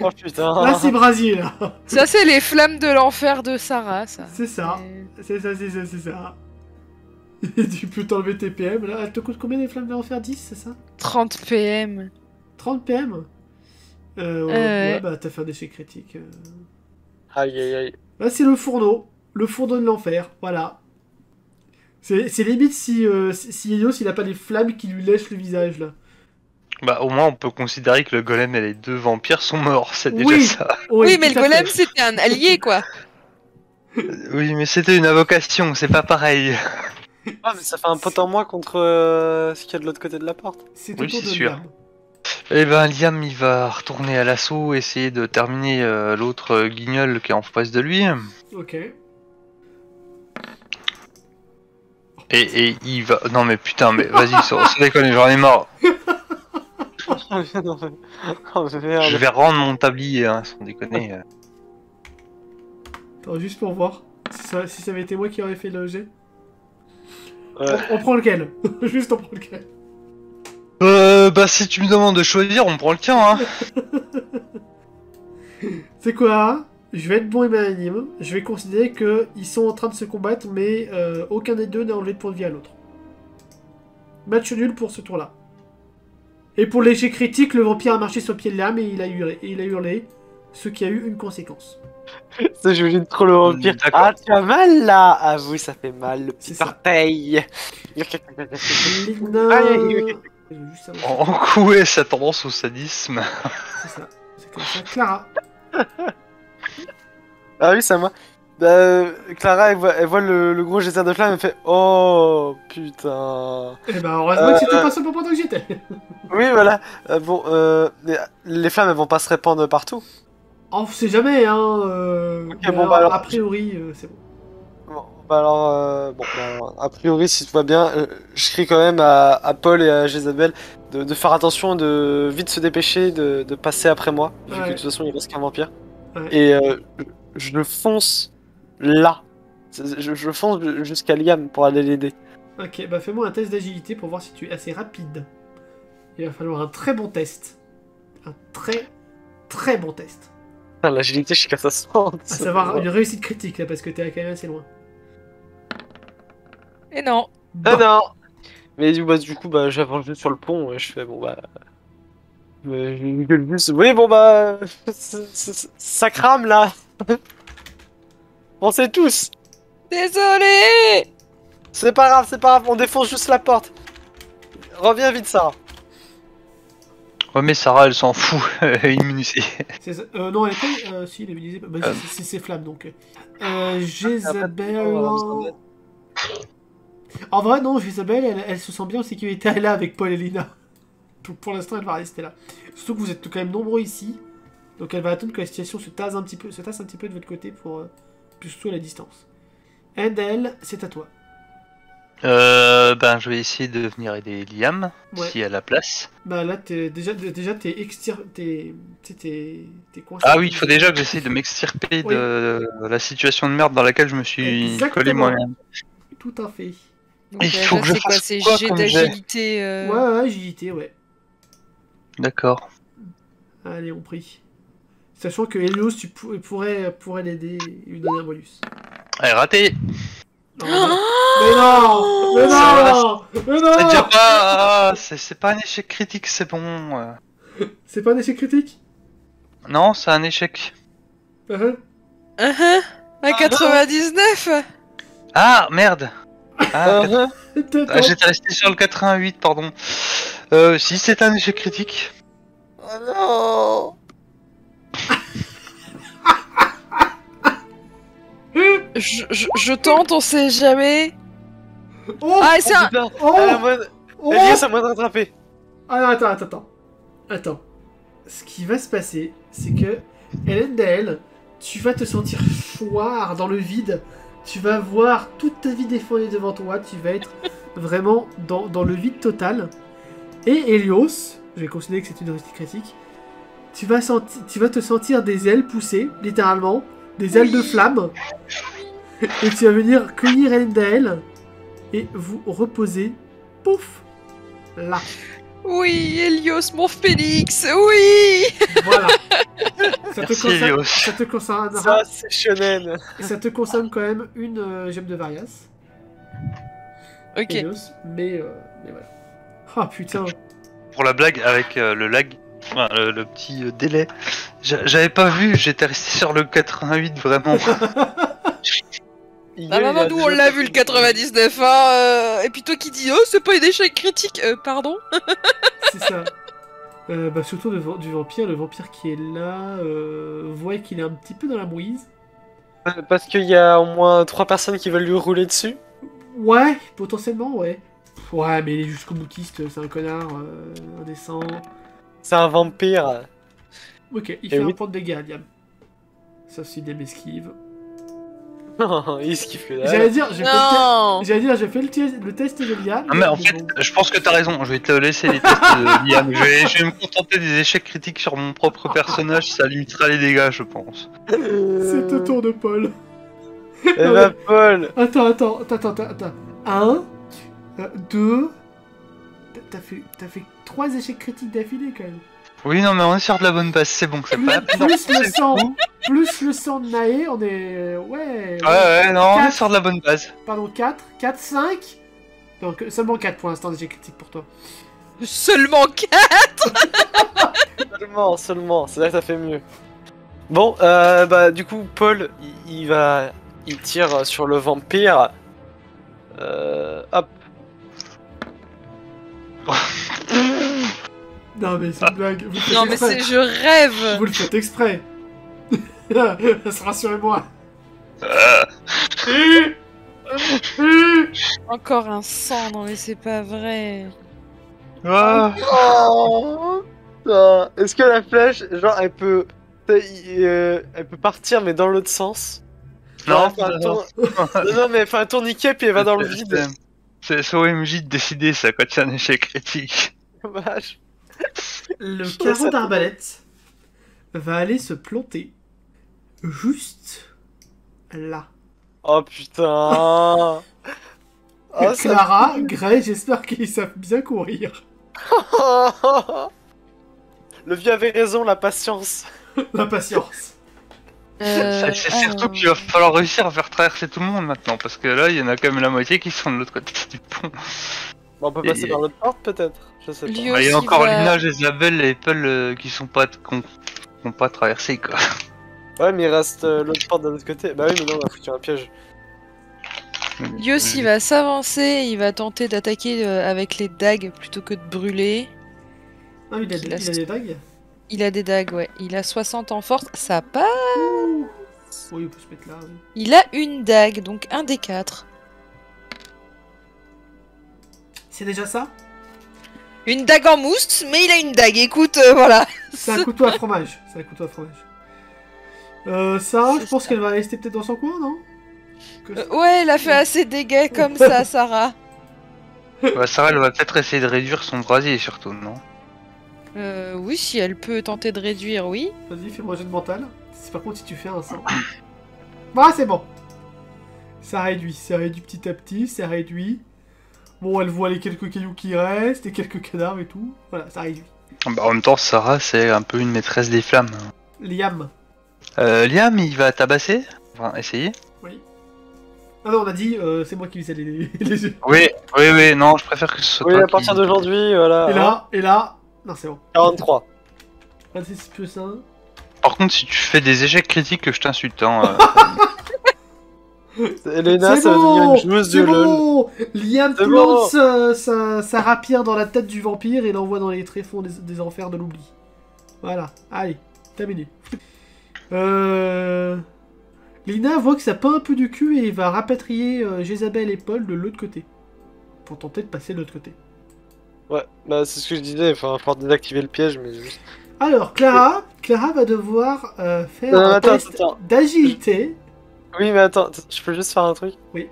oh putain. Là c'est brasier là. Ça, c'est les flammes de l'enfer de Sarah, ça. C'est ça. C'est ça. Et tu peux t'enlever tes PM là. Elle te coûte combien les flammes de l'enfer? 10, c'est ça? 30 PM. 30 PM. Ouais, bah t'as fait un échec critique. Aïe. Là c'est le fourneau. Le fourneau de l'enfer. Voilà. C'est limite si Helios il a pas des flammes qui lui lèchent le visage là. Bah au moins on peut considérer que le golem et les 2 vampires sont morts, c'est déjà Oui. ça. Oui, mais tout le à golem, fait. c'était un allié, quoi. Oui mais c'était une invocation, c'est pas pareil. Ah, mais ça fait un pot en moins contre ce qu'il y a de l'autre côté de la porte. C'est Oui, autour c'est de sûr. Liam. Eh ben, Liam, il va retourner à l'assaut, essayer de terminer l'autre guignol qui est en face de lui. Ok. Et il va... Non mais putain, mais vas-y, ça déconne, j'en ai marre. Oh merde. Je vais rendre mon tablier, hein, sans déconner. Attends, juste pour voir. Si ça avait été moi qui aurais fait le jet. Ouais. On prend lequel? Juste on prend lequel? Bah si tu me demandes de choisir, on prend le tien, hein. C'est quoi? Je vais être bon et magnanime. Je vais considérer qu'ils sont en train de se combattre, mais aucun des deux n'a enlevé de point de vie à l'autre. Match nul pour ce tour-là. Et pour l'échec critique, le vampire a marché sur le pied de l'âme et il a hurlé, ce qui a eu une conséquence. Ça, j'imagine trop le vampire. D'accord. Ah, tu as mal là. Ah, vous, ça fait mal, le petit C'est ça. orteil. Lina... Aïe. Je veux juste savoir. En coup, et sa tendance au sadisme. C'est ça. C'est comme ça. Clara. Ah oui, c'est à moi. Clara, elle voit le gros geyser de flamme, elle fait oh putain. Eh ben, heureusement que c'était pas seulement pendant que j'étais. Oui, voilà. Bon, les flammes, elles vont pas se répandre partout. On sait jamais, hein. Ok, mais bon, bah alors- a priori, c'est bon. Bon, alors, a priori, si tout va bien, je crie quand même à Paul et à Jézabel de faire attention, de vite se dépêcher, de passer après moi, vu que Ouais. de toute façon, il reste qu'un vampire. Ouais. Et je fonce là. Je fonce jusqu'à Liam pour aller l'aider. Ok, bah fais-moi un test d'agilité pour voir si tu es assez rapide. Il va falloir un très bon test. Un très bon test. Putain, l'agilité, je suis qu'à 60. À savoir une réussite critique là, parce que t'es quand même assez loin. Et non. Ah Bon. non. Mais du coup, j'avance juste sur le pont et je fais bon bah. Je gueule juste. Oui, bon bah. Ça crame là. Pensez tous. Désolé. C'est pas grave, on défonce juste la porte. Reviens vite, Sarah. Ouais, mais Sarah, elle s'en fout, elle est immunisée. C'est ça. Non, elle est pas. Si, elle est immunisée. Bah, c'est ses flammes donc. Jézabel. En vrai, non, Jézabel, elle se sent bien en sécurité. Elle est là avec Paul et Lina. Donc pour l'instant, elle va rester là. Surtout que vous êtes quand même nombreux ici. Donc elle va attendre que la situation se tasse un petit peu de votre côté pour plus surtout à la distance. Endel, c'est à toi. Ben, je vais essayer de venir aider Liam, Ouais. si elle a la place. Bah là, t'es coincé. Ah oui, il faut déjà que j'essaye de m'extirper Oui. de la situation de merde dans laquelle je me suis Exactement. collé moi-même. Tout à fait. Donc, Il faut que je c'est quoi? fasse C'est quoi jet comme jet d'agilité. Ouais, agilité, ouais. D'accord. Allez, on prie. Sachant que Helios, tu pourrais l'aider et lui donner un bonus. Allez, raté. Non, mais non, mais non, mais C'est déjà non. pas... c'est pas un échec critique, c'est bon. C'est pas un échec critique. Non, c'est un échec. À 99. Ah, merde. Ah, T'as- j'étais resté sur le 88, pardon. Si, c'est un échec critique. Oh non. Je tente, on sait jamais. Oh, Ah, et c'est un. Putain, oh, elle a moins de- oh. Elias a moins de rattraper. Ah, attends. Ce qui va se passer, c'est que Elendel, tu vas te sentir choir dans le vide. Tu vas voir toute ta vie défendue devant toi. Tu vas être vraiment dans le vide total. Et Helios, je vais considérer que c'est une réussite critique. Tu vas te sentir des ailes pousser, littéralement, des ailes de flamme. Et tu vas venir cueillir Elendel et vous reposer, pouf, là. Oui, Helios, mon phénix, oui. Voilà. Ça te Merci, concerne, Helios. ça te concernera. Ça, c'est shonen. Ça te concerne quand même une gemme de Varias. Ok. Helios, mais voilà. Ah putain. Pour la blague, avec le lag, enfin, le petit délai, j'avais pas vu, j'étais resté sur le 88 vraiment. Non, nous on l'a vu le 99, hein. Et puis toi qui dis, oh, c'est pas une échec critique, pardon. C'est ça. Surtout du vampire. Le vampire qui est là voit qu'il est un petit peu dans la mouise. Parce qu'il y a au moins 3 personnes qui veulent lui rouler dessus. Ouais, potentiellement, ouais. Ouais, mais il est jusqu'au boutiste, c'est un connard indécent. C'est un vampire. Ok, il Et fait un oui. point de dégâts, Liam. Sauf si Liam esquive. Il esquive que J'allais dalle. dire, Non. j'ai fait le test de Liam. Ah, mais en mais fait, bon. je pense que t'as raison, je vais te laisser les tests de Liam. Je vais me contenter des échecs critiques sur mon propre personnage, ça limitera les dégâts, je pense. C'est au tour de Paul. Eh bah, Paul. Attends. 1, 2. T'as fait 3 échecs critiques d'affilée quand même. Oui, non, mais on est sur de la bonne base, c'est bon, c'est pas la peine d'en Plus le repousser sang, beaucoup. plus le sang de Nae, on est. Ouais. Ouais, non, on est 4, sur de la bonne base. pardon, 4, 5. Donc seulement 4 pour l'instant d'échecs critiques pour toi. Seulement 4. Seulement, c'est là que ça fait mieux. Bon, bah du coup, Paul, il tire sur le vampire. Hop. Non mais c'est une blague. Vous le faites Non mais exprès. c'est, je rêve. Vous le faites exprès. Rassurez-moi. Encore un sang, non mais c'est pas vrai. Ah. Oh, putain. Est-ce que la flèche, genre, elle peut partir, mais dans l'autre sens? Non, Elle fait un tour- non, mais elle fait un tourniquet puis elle va dans le vide. C'est OMJ de décider ça quand il y a un échec critique. Dommage. Le carreau d'arbalète va aller se planter juste là. Oh putain. Oh, ça- Clara, Gray, j'espère qu'ils savent bien courir. Le vieux avait raison, la patience. La patience. C'est surtout qu'il va falloir réussir à faire traverser tout le monde maintenant, parce que là, il y en a quand même la moitié qui sont de l'autre côté du pont. Bon, on peut Et- passer par l'autre porte peut-être. Je sais pas. Lui Bah, il y a aussi encore va- Lina, Jezabel et Apple qui sont pas qui ont pas traversé quoi. Ouais, mais il reste l'autre porte de l'autre côté. Bah oui, mais non, on a foutu un piège. Lios il va s'avancer, il va tenter d'attaquer avec les dagues plutôt que de brûler. Ah, il a Il a- des dagues. Il a des dagues, ouais. Il a 60 en force, ça passe. Ouh. Oui, on peut se mettre là. Oui. Il a une dague, donc un des 4. C'est déjà ça? Une dague en mousse, mais il a une dague, écoute, voilà. C'est un couteau à fromage. C'est un couteau à fromage. Sarah, je C'est pense ça. qu'elle va rester peut-être dans son coin, non? Ouais, elle a fait assez de dégâts comme ça, Sarah. Bah, Sarah, elle va peut-être essayer de réduire son brasier surtout, non? Oui, si elle peut tenter de réduire, oui. Vas-y, fais-moi un jet de mental. C'est par contre si tu fais un 100. Ah, c'est bon. Ça réduit petit à petit, ça réduit. Bon, elle voit les quelques cailloux qui restent, et quelques cadavres et tout. Voilà, ça réduit. Bah, en même temps, Sarah, c'est un peu une maîtresse des flammes. Liam. Liam, il va tabasser? Enfin, essayer? Oui. Ah non, on a dit, c'est moi qui visais les yeux. Oui, non, je préfère que ce soit Oui, toi à partir qui... d'aujourd'hui, voilà. Et là. Non, c'est bon. 43. 26 plus 1. Par contre, si tu fais des échecs critiques, je t'insulte, hein. Elena, C'est ça va devenir bon. une joueuse C'est de LoL. bon. Liam C'est plante sa rapière dans la tête du vampire et l'envoie dans les tréfonds des enfers de l'oubli. Voilà. Allez, terminé. Lina voit que ça peint un peu du cul et va rapatrier Jezabel et Paul de l'autre côté. Pour tenter de passer de l'autre côté. Ouais, bah c'est ce que je disais, enfin, il va falloir désactiver le piège, mais juste... Alors, Clara va devoir faire Non, un attends, test attends. d'agilité. Oui, mais attends, je peux juste faire un truc? Oui.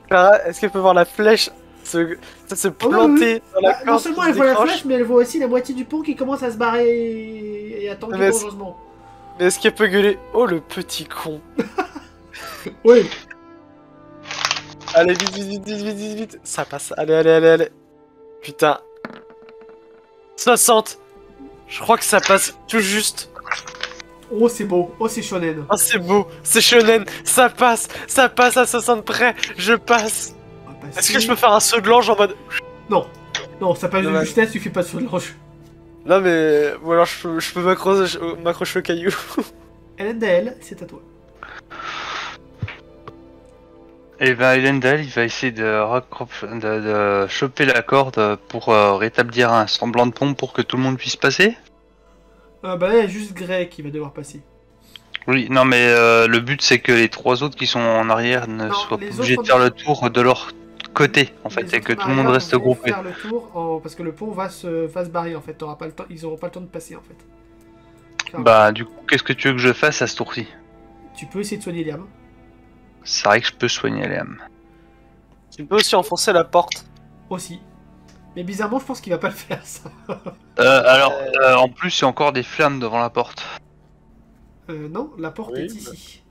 Clara, est-ce qu'elle peut voir la flèche se planter dans la Bah, corde non seulement qui elle se voit la décroche, flèche, mais elle voit aussi la moitié du pont qui commence à se barrer et à tanguer Mais dangereusement. mais est-ce qu'elle peut gueuler? Oh, le petit con. Oui. Allez, vite. Ça passe. Allez. Putain. 60. Je crois que ça passe tout juste. Oh, c'est beau. Oh, c'est shonen. Oh, c'est beau. C'est shonen. Ça passe à 60 près. Je passe. On va passer. Est-ce que je peux faire un saut de l'ange en mode... Non. Non, ça passe de Dommage. justesse, tu fais pas sur le roche. Non, mais... Ou alors je peux m'accrocher au caillou. Elendel, c'est à toi. Et ben, Elendal, il va essayer de choper la corde pour rétablir un semblant de pont pour que tout le monde puisse passer. Bah là, il y a juste Grey qui va devoir passer. Oui, non mais le but c'est que les trois autres qui sont en arrière ne Non, soient pas les obligés autres de faire le tour de leur côté, en fait, Les c'est que autres tout le monde arrières reste vont groupé. faire le tour parce que le pont va se barrer en fait. T'auras pas le temps, ils auront pas le temps de passer en fait. Clairement. Bah, du coup, qu'est-ce que tu veux que je fasse à ce tour-ci? Tu peux essayer de soigner Liam. C'est vrai que je peux soigner les âmes. Tu peux aussi enfoncer la porte. Aussi. Mais bizarrement, je pense qu'il va pas le faire ça. En plus, il y a encore des flammes devant la porte. Non, la porte Oui, est ici.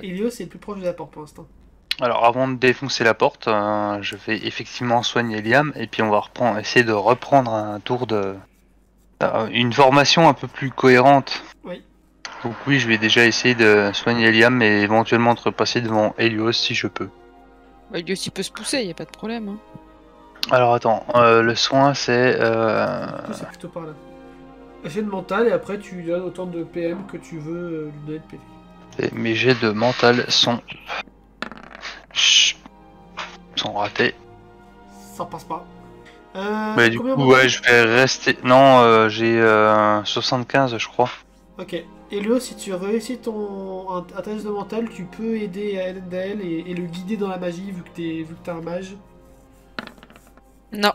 Helios est le plus proche de la porte pour l'instant. Alors, avant de défoncer la porte, je vais effectivement soigner Liam, et puis on va essayer de reprendre un tour de... une formation un peu plus cohérente. Oui. Donc oui, je vais déjà essayer de soigner Liam, et éventuellement de repasser devant Helios si je peux. Bah, lui aussi peut se pousser, y a pas de problème. Hein. Alors attends, le soin c'est... Du coup, c'est plutôt par là. Jet de mental et après tu lui donnes autant de PM que tu veux lui donner de PV. et mes jets de mental sont ratés. Ça passe pas. Mais du combien coup, de ouais, mental je vais rester... Non, j'ai 75, je crois. Ok. Helio, si tu réussis un test de mental, tu peux aider à Elendel et le guider dans la magie vu que t'es un mage. Non,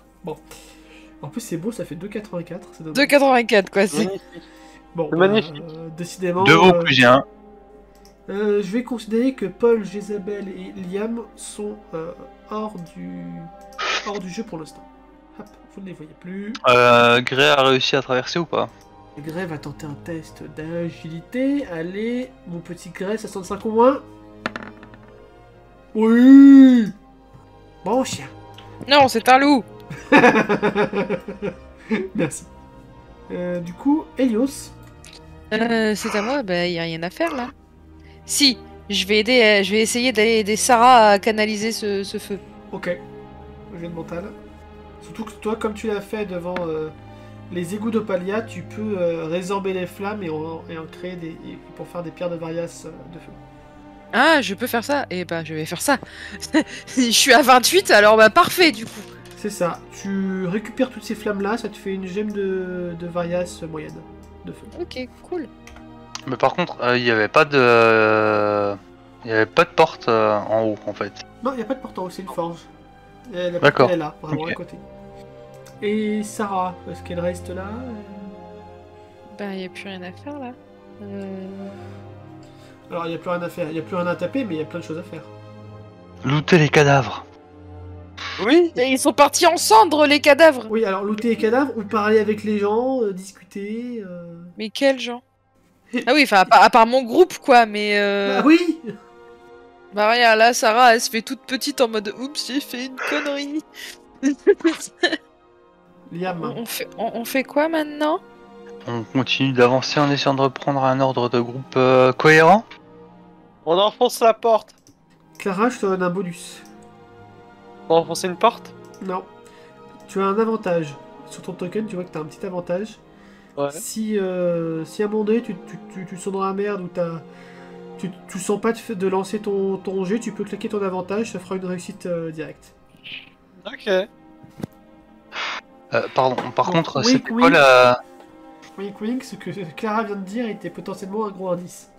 En plus, c'est beau, ça fait 2,84. C'est dommage. 2,84 quoi. C'est... Magnifique. Bon, C'est magnifique. Décidément. De vos plus bien. Je vais considérer que Paul, Jézabel et Liam sont hors du jeu pour l'instant. Hop, vous ne les voyez plus. Grey a réussi à traverser ou pas? Grey va tenter un test d'agilité. Allez, mon petit Grey, 65 au moins. Oui. Bon chien. Non, c'est un loup. Merci. Du coup, Helios. C'est à moi, bah y a rien à faire là. Si, je vais essayer d'aller aider Sarah à canaliser ce feu. Ok. Jet de mental. Surtout que toi, comme tu l'as fait devant les égouts d'Opalia, tu peux résorber les flammes et en créer pour faire des pierres de Varias de feu. Ah, je peux faire ça? Eh bah, je vais faire ça. Je suis à 28, alors bah parfait du coup. C'est ça. Tu récupères toutes ces flammes-là, ça te fait une gemme de Varias moyenne de feu. Ok, cool. Mais par contre, il n'y avait pas de... Il y avait pas de porte en haut, en fait. Non, il n'y a pas de porte en haut, c'est une forge. La porte, D'accord. elle est là, vraiment Ok. à côté. Et Sarah, est-ce qu'elle reste là Bah, y a plus rien à faire là. Alors, il n'y a plus rien à faire. Il n'y a plus rien à taper, mais il y a plein de choses à faire. Looter les cadavres. Oui. Et ils sont partis en cendres, les cadavres. Oui, alors looter les cadavres ou parler avec les gens, discuter. Mais quels gens? Ah oui, enfin, à part mon groupe, quoi, mais... Bah oui. Bah regarde, là, Sarah, elle se fait toute petite en mode « Oups, j'ai fait une connerie !» Liam. on fait quoi maintenant? On continue d'avancer en essayant de reprendre un ordre de groupe cohérent. On enfonce la porte. Clara, je te donne un bonus. On enfonce une porte. Non. Tu as un avantage. Sur ton token, tu vois que tu as un petit avantage. Ouais. Si à un moment donné, tu sens dans la merde ou tu sens pas de lancer ton jet, tu peux claquer ton avantage, ça fera une réussite directe. Ok. Pardon, par Donc, contre, wink, c'était quoi wink. la... Wink wink, ce que Clara vient de dire était potentiellement un gros indice.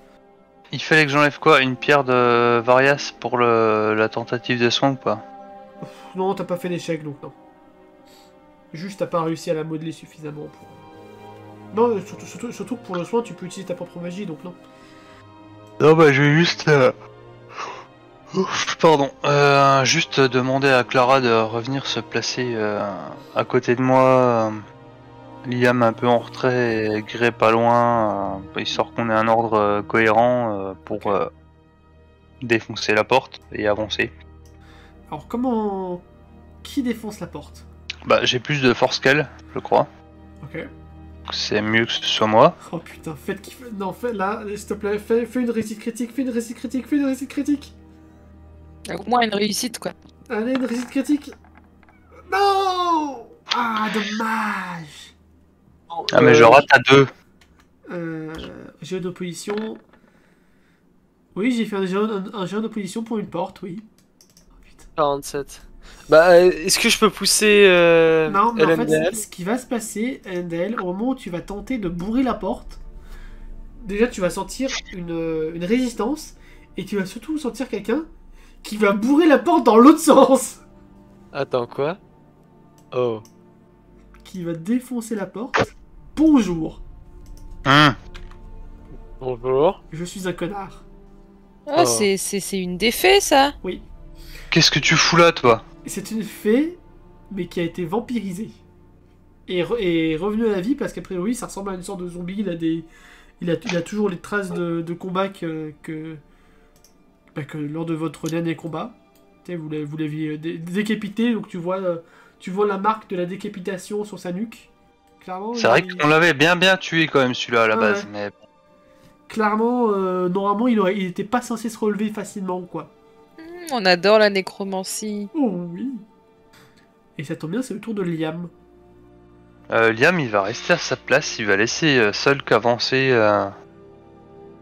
Il fallait que j'enlève quoi? Une pierre de Varias pour la tentative de soin ou pas? Pff, non, t'as pas fait d'échec donc non. Juste t'as pas réussi à la modeler suffisamment pour... Non, surtout que pour le soin, tu peux utiliser ta propre magie, donc non. Non, bah je vais juste... Pardon. Juste demander à Clara de revenir se placer à côté de moi. Liam un peu en retrait et Grey pas loin, histoire qu'on ait un ordre cohérent pour défoncer la porte et avancer. Alors comment... Qui défonce la porte? Bah j'ai plus de force qu'elle, je crois. Ok. C'est mieux que ce soit moi. Oh putain, faites qu'il fait... Non, fais là, s'il te plaît, fais une réussite critique, fais une réussite critique, fais une réussite critique. Au moins une réussite, quoi. Allez, une réussite critique. Non. Ah, dommage. Ah mais je rate à 2. Jeu d'opposition. Oui, j'ai fait un jeu d'opposition pour une porte, oui. Oh, putain. 47. Bah, est-ce que je peux pousser Non, mais en LMDL? fait, ce qui va se passer, NDL, au moment où tu vas tenter de bourrer la porte, déjà tu vas sentir une résistance, et tu vas surtout sentir quelqu'un qui va bourrer la porte dans l'autre sens. Attends, quoi? Oh. Qui va défoncer la porte. Bonjour. Bonjour. Je suis un connard. Oh, Oh. c'est une des fées, ça. Oui. Qu'est-ce que tu fous là, toi? C'est une fée, mais qui a été vampirisée. Et revenue à la vie parce qu'a priori, ça ressemble à une sorte de zombie. Il a toujours les traces de combat que lors de votre dernier combat. Tu sais, vous l'aviez décapité, donc tu vois la marque de la décapitation sur sa nuque. Clairement. C'est vrai qu'on l'avait bien tué quand même celui-là à la Ah base, ouais. mais Clairement, normalement, il était pas censé se relever facilement, quoi. On adore la nécromancie. Oh oui. Et ça tombe bien, c'est le tour de Liam. Liam il va rester à sa place, il va laisser Sulk avancer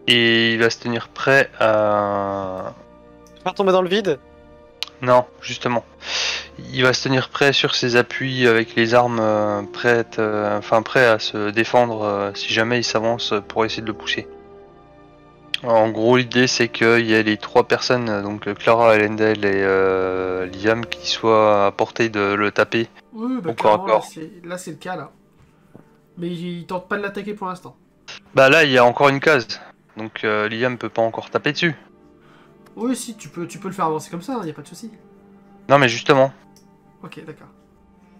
et il va se tenir prêt à... Pas tomber dans le vide? Non, justement. Il va se tenir prêt sur ses appuis avec les armes prêt à se défendre si jamais il s'avance pour essayer de le pousser. En gros, l'idée c'est qu'il y ait les trois personnes, donc Clara, Elendel et Liam, qui soient à portée de le taper. Oui, bah Au corps à clairement, corps. là c'est le cas, là. Mais il tente pas de l'attaquer pour l'instant. Bah là, il y a encore une case, donc Liam peut pas encore taper dessus. Oui, si, tu peux le faire avancer comme ça, y a pas de souci. Non, mais justement, Ok, d'accord.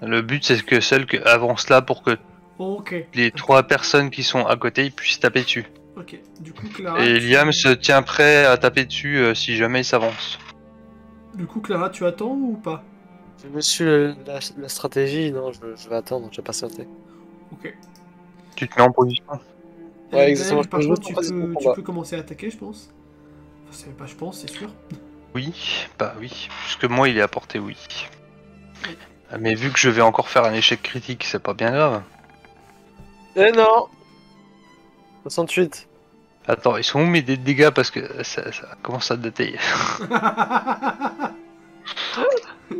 le but c'est que Sulk avance là pour que Ok. les trois personnes qui sont à côté ils puissent taper dessus. Ok, du coup, Clara... Et Liam se tient prêt à taper dessus si jamais il s'avance. Du coup, Clara, tu attends ou pas? Je me suis la stratégie, non, je vais attendre, je vais patienter. Ok. Tu te mets en position. Ouais, exactement, Par je contre, peux juste en tu combat. peux commencer à attaquer, je pense. Enfin, c'est pas je pense, c'est sûr. Oui, bah oui, puisque moi il est à portée oui. Mais vu que je vais encore faire un échec critique, c'est pas bien grave. Eh non 68. Attends, ils sont où mes dégâts parce que ça commence à dater.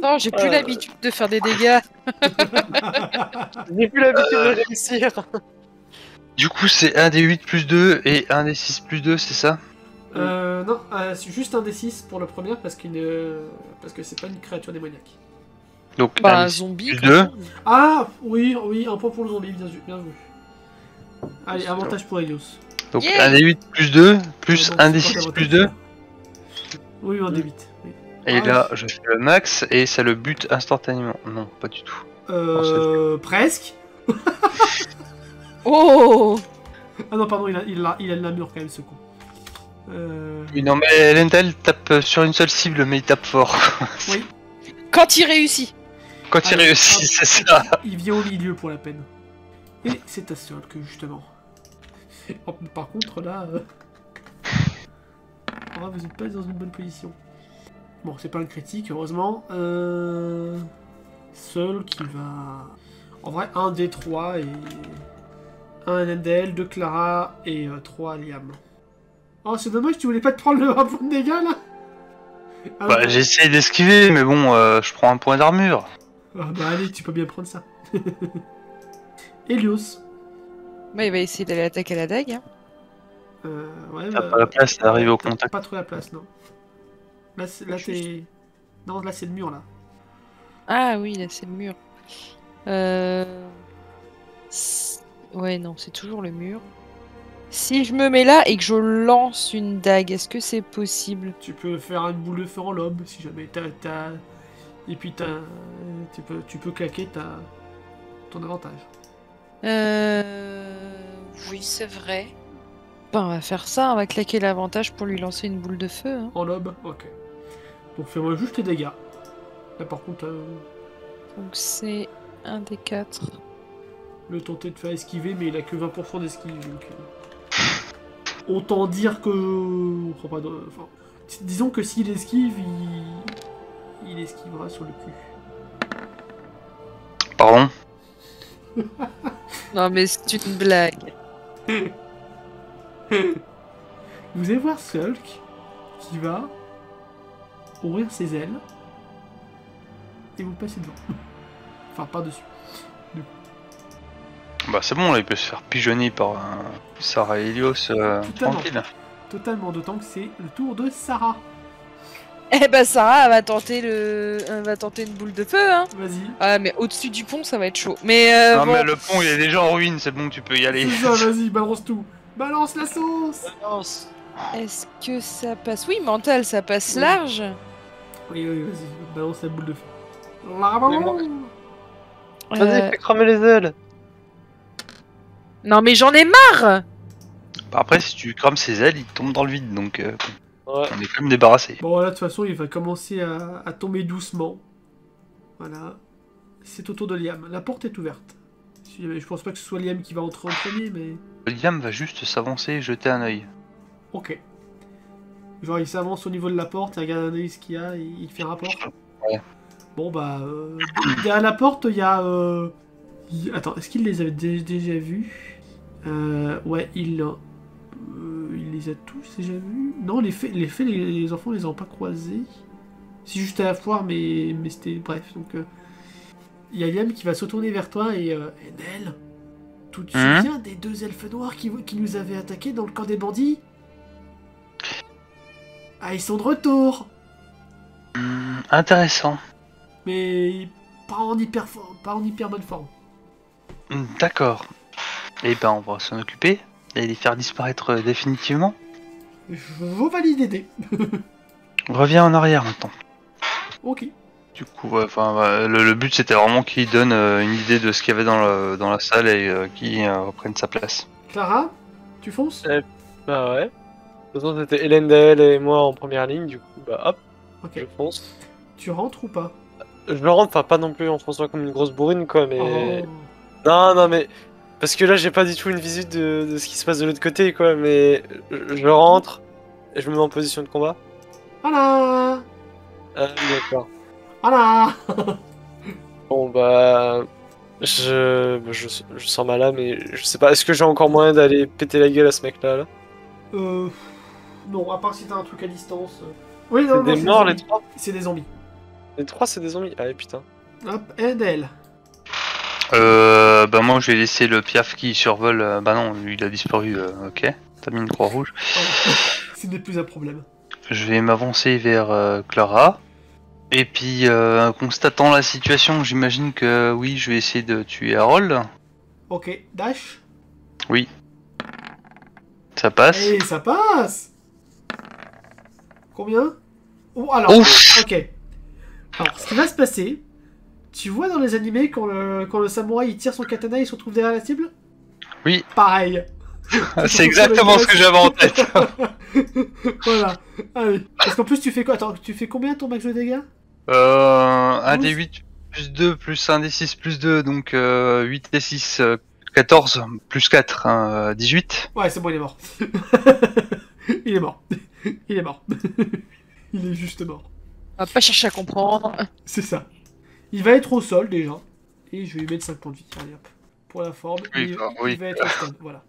Non, j'ai plus l'habitude de faire des dégâts. J'ai plus l'habitude de réussir. Du coup c'est 1 des 8 plus 2 et 1 des 6 plus 2, c'est ça? Non, c'est juste un des 6 pour le premier parce que c'est pas une créature démoniaque. Donc Bah, 1 un des 6 zombie. plus quand 2. même. Ah, oui, un point pour le zombie, bien vu. Allez, avantage pour Helios. Donc Yeah. 1 des 8 plus 2, plus Bon, 1 des c'est 6 pas plus d'avantage. 2. Oui, un des 8. Oui. Et Ah, là, je fais le max et ça le bute instantanément. Non, pas du tout. Presque. Oh. Ah non, pardon, il a de la mur quand même, ce con. Oui, non, mais Lentel tape sur une seule cible, mais il tape fort. Oui. Quand il réussit. Quand il Allez, réussit, hop, c'est ça. Il vient au milieu pour la peine. Et c'est à Sulk, justement. Oh, par contre, là... oh, vous êtes pas dans une bonne position. Bon, c'est pas un critique, heureusement. Sulk qui va... En vrai, un des 3 et... Un NDL, 2 Clara et 3 Liam. Oh, c'est dommage, tu voulais pas te prendre le 1 point de dégâts, là? Ah, Bah, bon. j'ai essayé d'esquiver, mais bon, je prends un point d'armure. Ah bah allez, tu peux bien prendre ça. Helios. Bah, il va essayer d'aller attaquer la dague. Hein. Ouais, T'as pas la place, ça arrive au t'as contact. pas trop la place, non. Là, t'es... Non, là, c'est le mur, là. Ah oui, là c'est le mur. Ouais, non, c'est toujours le mur. Si je me mets là et que je lance une dague, est-ce que c'est possible? Tu peux faire une boule de feu en lobe, si jamais t'as... Et puis tu peux claquer ton avantage. Oui, c'est vrai. Ben, on va faire ça, on va claquer l'avantage pour lui lancer une boule de feu. Hein. En lobe, ok. Donc fais-moi juste tes dégâts. Là, par contre, Donc c'est un des 4. le tenter de faire esquiver, mais il a que 20% d'esquive, donc... Autant dire que... On prend pas de... Enfin, disons que s'il esquive, il esquivera sur le cul. Pardon? Non mais c'est une blague. Vous allez voir Sulk qui va ouvrir ses ailes et vous passer devant. Enfin, par-dessus. Bah, c'est bon, là, il peut se faire pigeonner par Sarah et Helios tranquille. Totalement, d'autant que c'est le tour de Sarah. Eh ben Sarah, elle va tenter une boule de feu, hein. Vas-y. Ah, mais au-dessus du pont, ça va être chaud. Mais Non bon. mais le pont il est déjà en ruine, c'est bon, tu peux y aller. C'est ça, vas-y, balance tout. Balance la sauce. Balance. Est-ce que ça passe? Oui, mental, ça passe Oui. large. Oui, vas-y, balance la boule de feu. Vas-y, fais cramer les ailes. Non, mais j'en ai marre. Bah, après si tu crames ses ailes, il tombe dans le vide, donc Ouais. on est quand même débarrassé. Bon, là, de toute façon, il va commencer à tomber doucement. Voilà. C'est au tour de Liam. La porte est ouverte. Je pense pas que ce soit Liam qui va entrer en premier, mais... Liam va juste s'avancer et jeter un œil. Ok. Genre, il s'avance au niveau de la porte, il regarde un œil ce qu'il y a, et il fait un rapport. Ouais. Bon, bah... derrière la porte, il y a... Attends, est-ce qu'il les avait déjà vus? Ouais, il les a tous déjà vus. Non, les enfants les ont pas croisés. C'est juste à la foire, mais c'était... Bref, donc... Il y a Liam qui va se tourner vers toi et Nel, tu te souviens des deux elfes noirs qui nous avaient attaqués dans le camp des bandits? Ah, ils sont de retour. Intéressant. Mais pas en hyper bonne forme. D'accord. Et ben on va s'en occuper et les faire disparaître définitivement. Je vous valide l'idée. Reviens en arrière maintenant. Ok. Du coup, ouais, le but c'était vraiment qu'il donne une idée de ce qu'il y avait dans la salle et qu'il reprenne sa place. Clara, tu fonces? Bah ouais. De toute façon, c'était Elendel et moi en première ligne, du coup, bah hop, Ok. je fonce. Tu rentres ou pas? Je rentre, enfin pas non plus en fonçant comme une grosse bourrine, quoi, mais... Oh. Non, mais... Parce que là, j'ai pas du tout une visite de ce qui se passe de l'autre côté, quoi, mais... Je rentre, et je me mets en position de combat. Voilà. Ah, d'accord. Voilà. Bon, bah... Je sens mal là, mais je sais pas, est-ce que j'ai encore moyen d'aller péter la gueule à ce mec-là, là? Non, à part si t'as un truc à distance. Oui, C'est non, des c'est morts, les zombies. trois? C'est des zombies. Les trois, c'est des zombies. Ah, putain. Hop, Endel. Bah moi je vais laisser le piaf qui survole. Bah non, lui il a disparu. Ok, t'as mis une croix rouge. Ce n'est plus un problème. Je vais m'avancer vers Clara. Et puis, constatant la situation, j'imagine que oui, je vais essayer de tuer Harold. Ok, dash. Oui. Ça passe. Et ça passe. Combien? Oh, alors, Ouf. ok. Alors, ce qui va se passer, tu vois dans les animés quand le samouraï il tire son katana, il se retrouve derrière la cible? Oui. Pareil. C'est exactement ce que j'avais en tête. Voilà. Allez. Parce qu'en plus, tu fais quoi? Attends, tu fais combien ton max de dégâts? 1 des 8 plus 2 plus 1 des 6 plus 2, donc 8 des 6, 14 plus 4, 18. Ouais, c'est bon, il est mort. Il est mort. Il est mort. Il est juste mort. On va pas chercher à comprendre. C'est ça. Il va être au sol déjà. Et je vais lui mettre 5 points de vie. Allez hop. Pour la forme. Oui, il, bah, il oui. va être au stun. Voilà.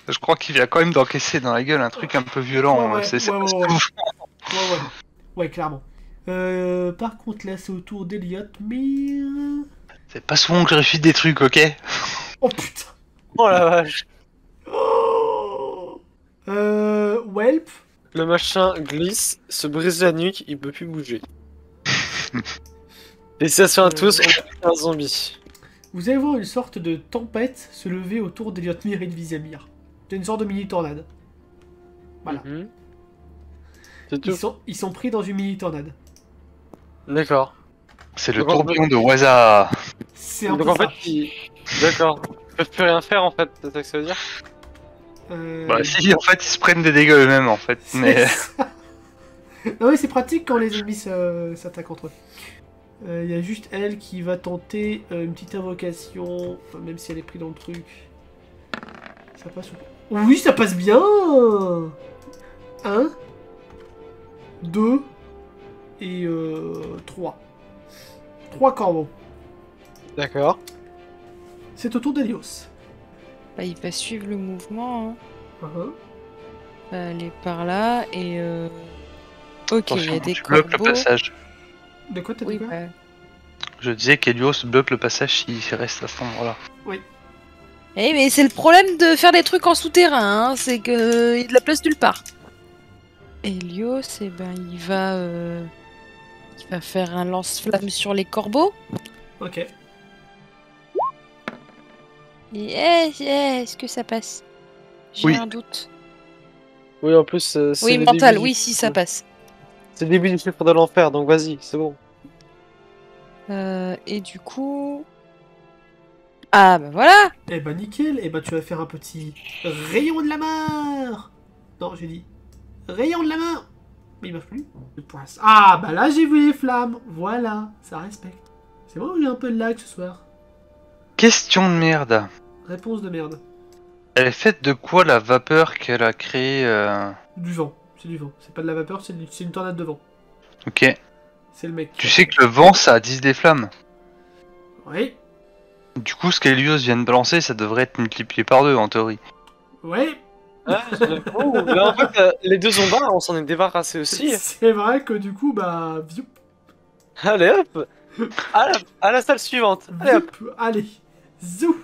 Je crois qu'il vient quand même d'encaisser dans la gueule un truc un peu violent. Ouais, C'est ouais, pas ce ouais. que vous- Ouais, clairement. Par contre, là, c'est au tour d'Eliott, mais... C'est pas souvent que je réussis des trucs, ok? Oh putain. Oh la vache. Oh. Welp. Le machin glisse, se brise la nuque, il peut plus bouger. Félicitations à tous, on a un zombie. Vous allez voir une sorte de tempête se lever autour d'Eliott Mir et de Vizamir. C'est une sorte de mini-tornade. Voilà. Mhm. C'est tout. Ils sont pris dans une mini-tornade. D'accord. C'est le Donc, en tourbillon de Waza. C'est un Donc peu en ça. fait, D'accord. Ils peuvent plus rien faire en fait, c'est ça que ça veut dire? Bah si, en fait, ils se prennent des dégâts eux-mêmes, en fait. Mais Non oui, c'est pratique quand les ennemis s'attaquent entre eux. Il y a juste elle qui va tenter une petite invocation, enfin, même si elle est prise dans le truc. Ça passe ou pas? Oui, ça passe bien. 1, 2 et 3. 3 corbeaux. D'accord. C'est au tour d'Elios. Bah, il va suivre le mouvement. Hein. Uh-huh. Il va aller par là et. Ok, il y a des je bloque le corbeaux. passage. De quoi t'as dit Oui, quoi? bah, Je disais qu'Elios bloque le passage s'il reste à cet endroit-là. Eh, mais c'est le problème de faire des trucs en souterrain, hein, c'est que il y a de la place nulle part. Helios, il va faire un lance-flamme sur les corbeaux. Ok. Est-ce que ça passe? J'ai Oui. un doute. Oui, en plus, c'est Oui, le mental, début oui, du- si ça passe. C'est le début du chiffre de l'enfer, donc vas-y, c'est bon. Et du coup... Ah, bah voilà! Eh ben nickel, eh ben tu vas faire un petit rayon de la mort. Non, j'ai dit rayon de la mort. Mais il marche plus. Le poince. Ah bah là j'ai vu les flammes. Voilà, ça respecte. C'est moi ou j'ai un peu de lag ce soir? Question de merde. Réponse de merde. Elle est faite de quoi la vapeur qu'elle a créée Du vent, c'est du vent. C'est pas de la vapeur, c'est une tornade de vent. Ok. C'est le mec. Tu sais que le vent, ça attise des flammes. Oui, Du coup, ce qu'Helios vient de balancer, ça devrait être multiplié par 2 en théorie. oui. Ah, j'avoue. Là, en fait, les deux zombies, on s'en est débarrassé aussi. C'est vrai que du coup, bah, vioup, Allez hop, à la salle suivante. Allez hop. vioup, allez, zou.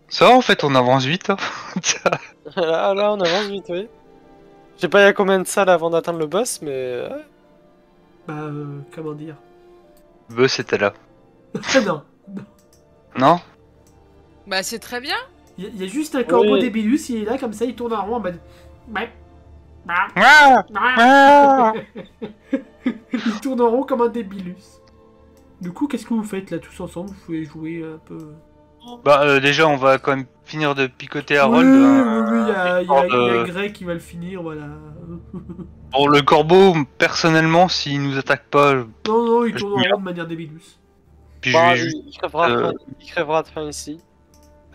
Ça va, en fait, on avance vite. Hein. Là, on avance vite, oui. Je sais pas il y a combien de salles avant d'atteindre le boss, mais... Bah, comment dire? Le c'était là. Non, Non? Bah, c'est très bien. il y a juste un corbeau Oui. débilus, il est là comme ça, il tourne en rond en mode. Ouais. Ah Ah Il tourne en rond comme un débilus. Du coup, qu'est-ce que vous faites là tous ensemble? Vous pouvez jouer un peu. Bah, déjà, on va quand même finir de picoter Oui, Harold. oui, il y a histoire de- Greg qui va le finir, voilà. Bon, le corbeau, personnellement, s'il nous attaque pas, Non, non, il Je tourne en suis rond de manière débilus. puis Bah, je vais juste... il crèvera de faim ici.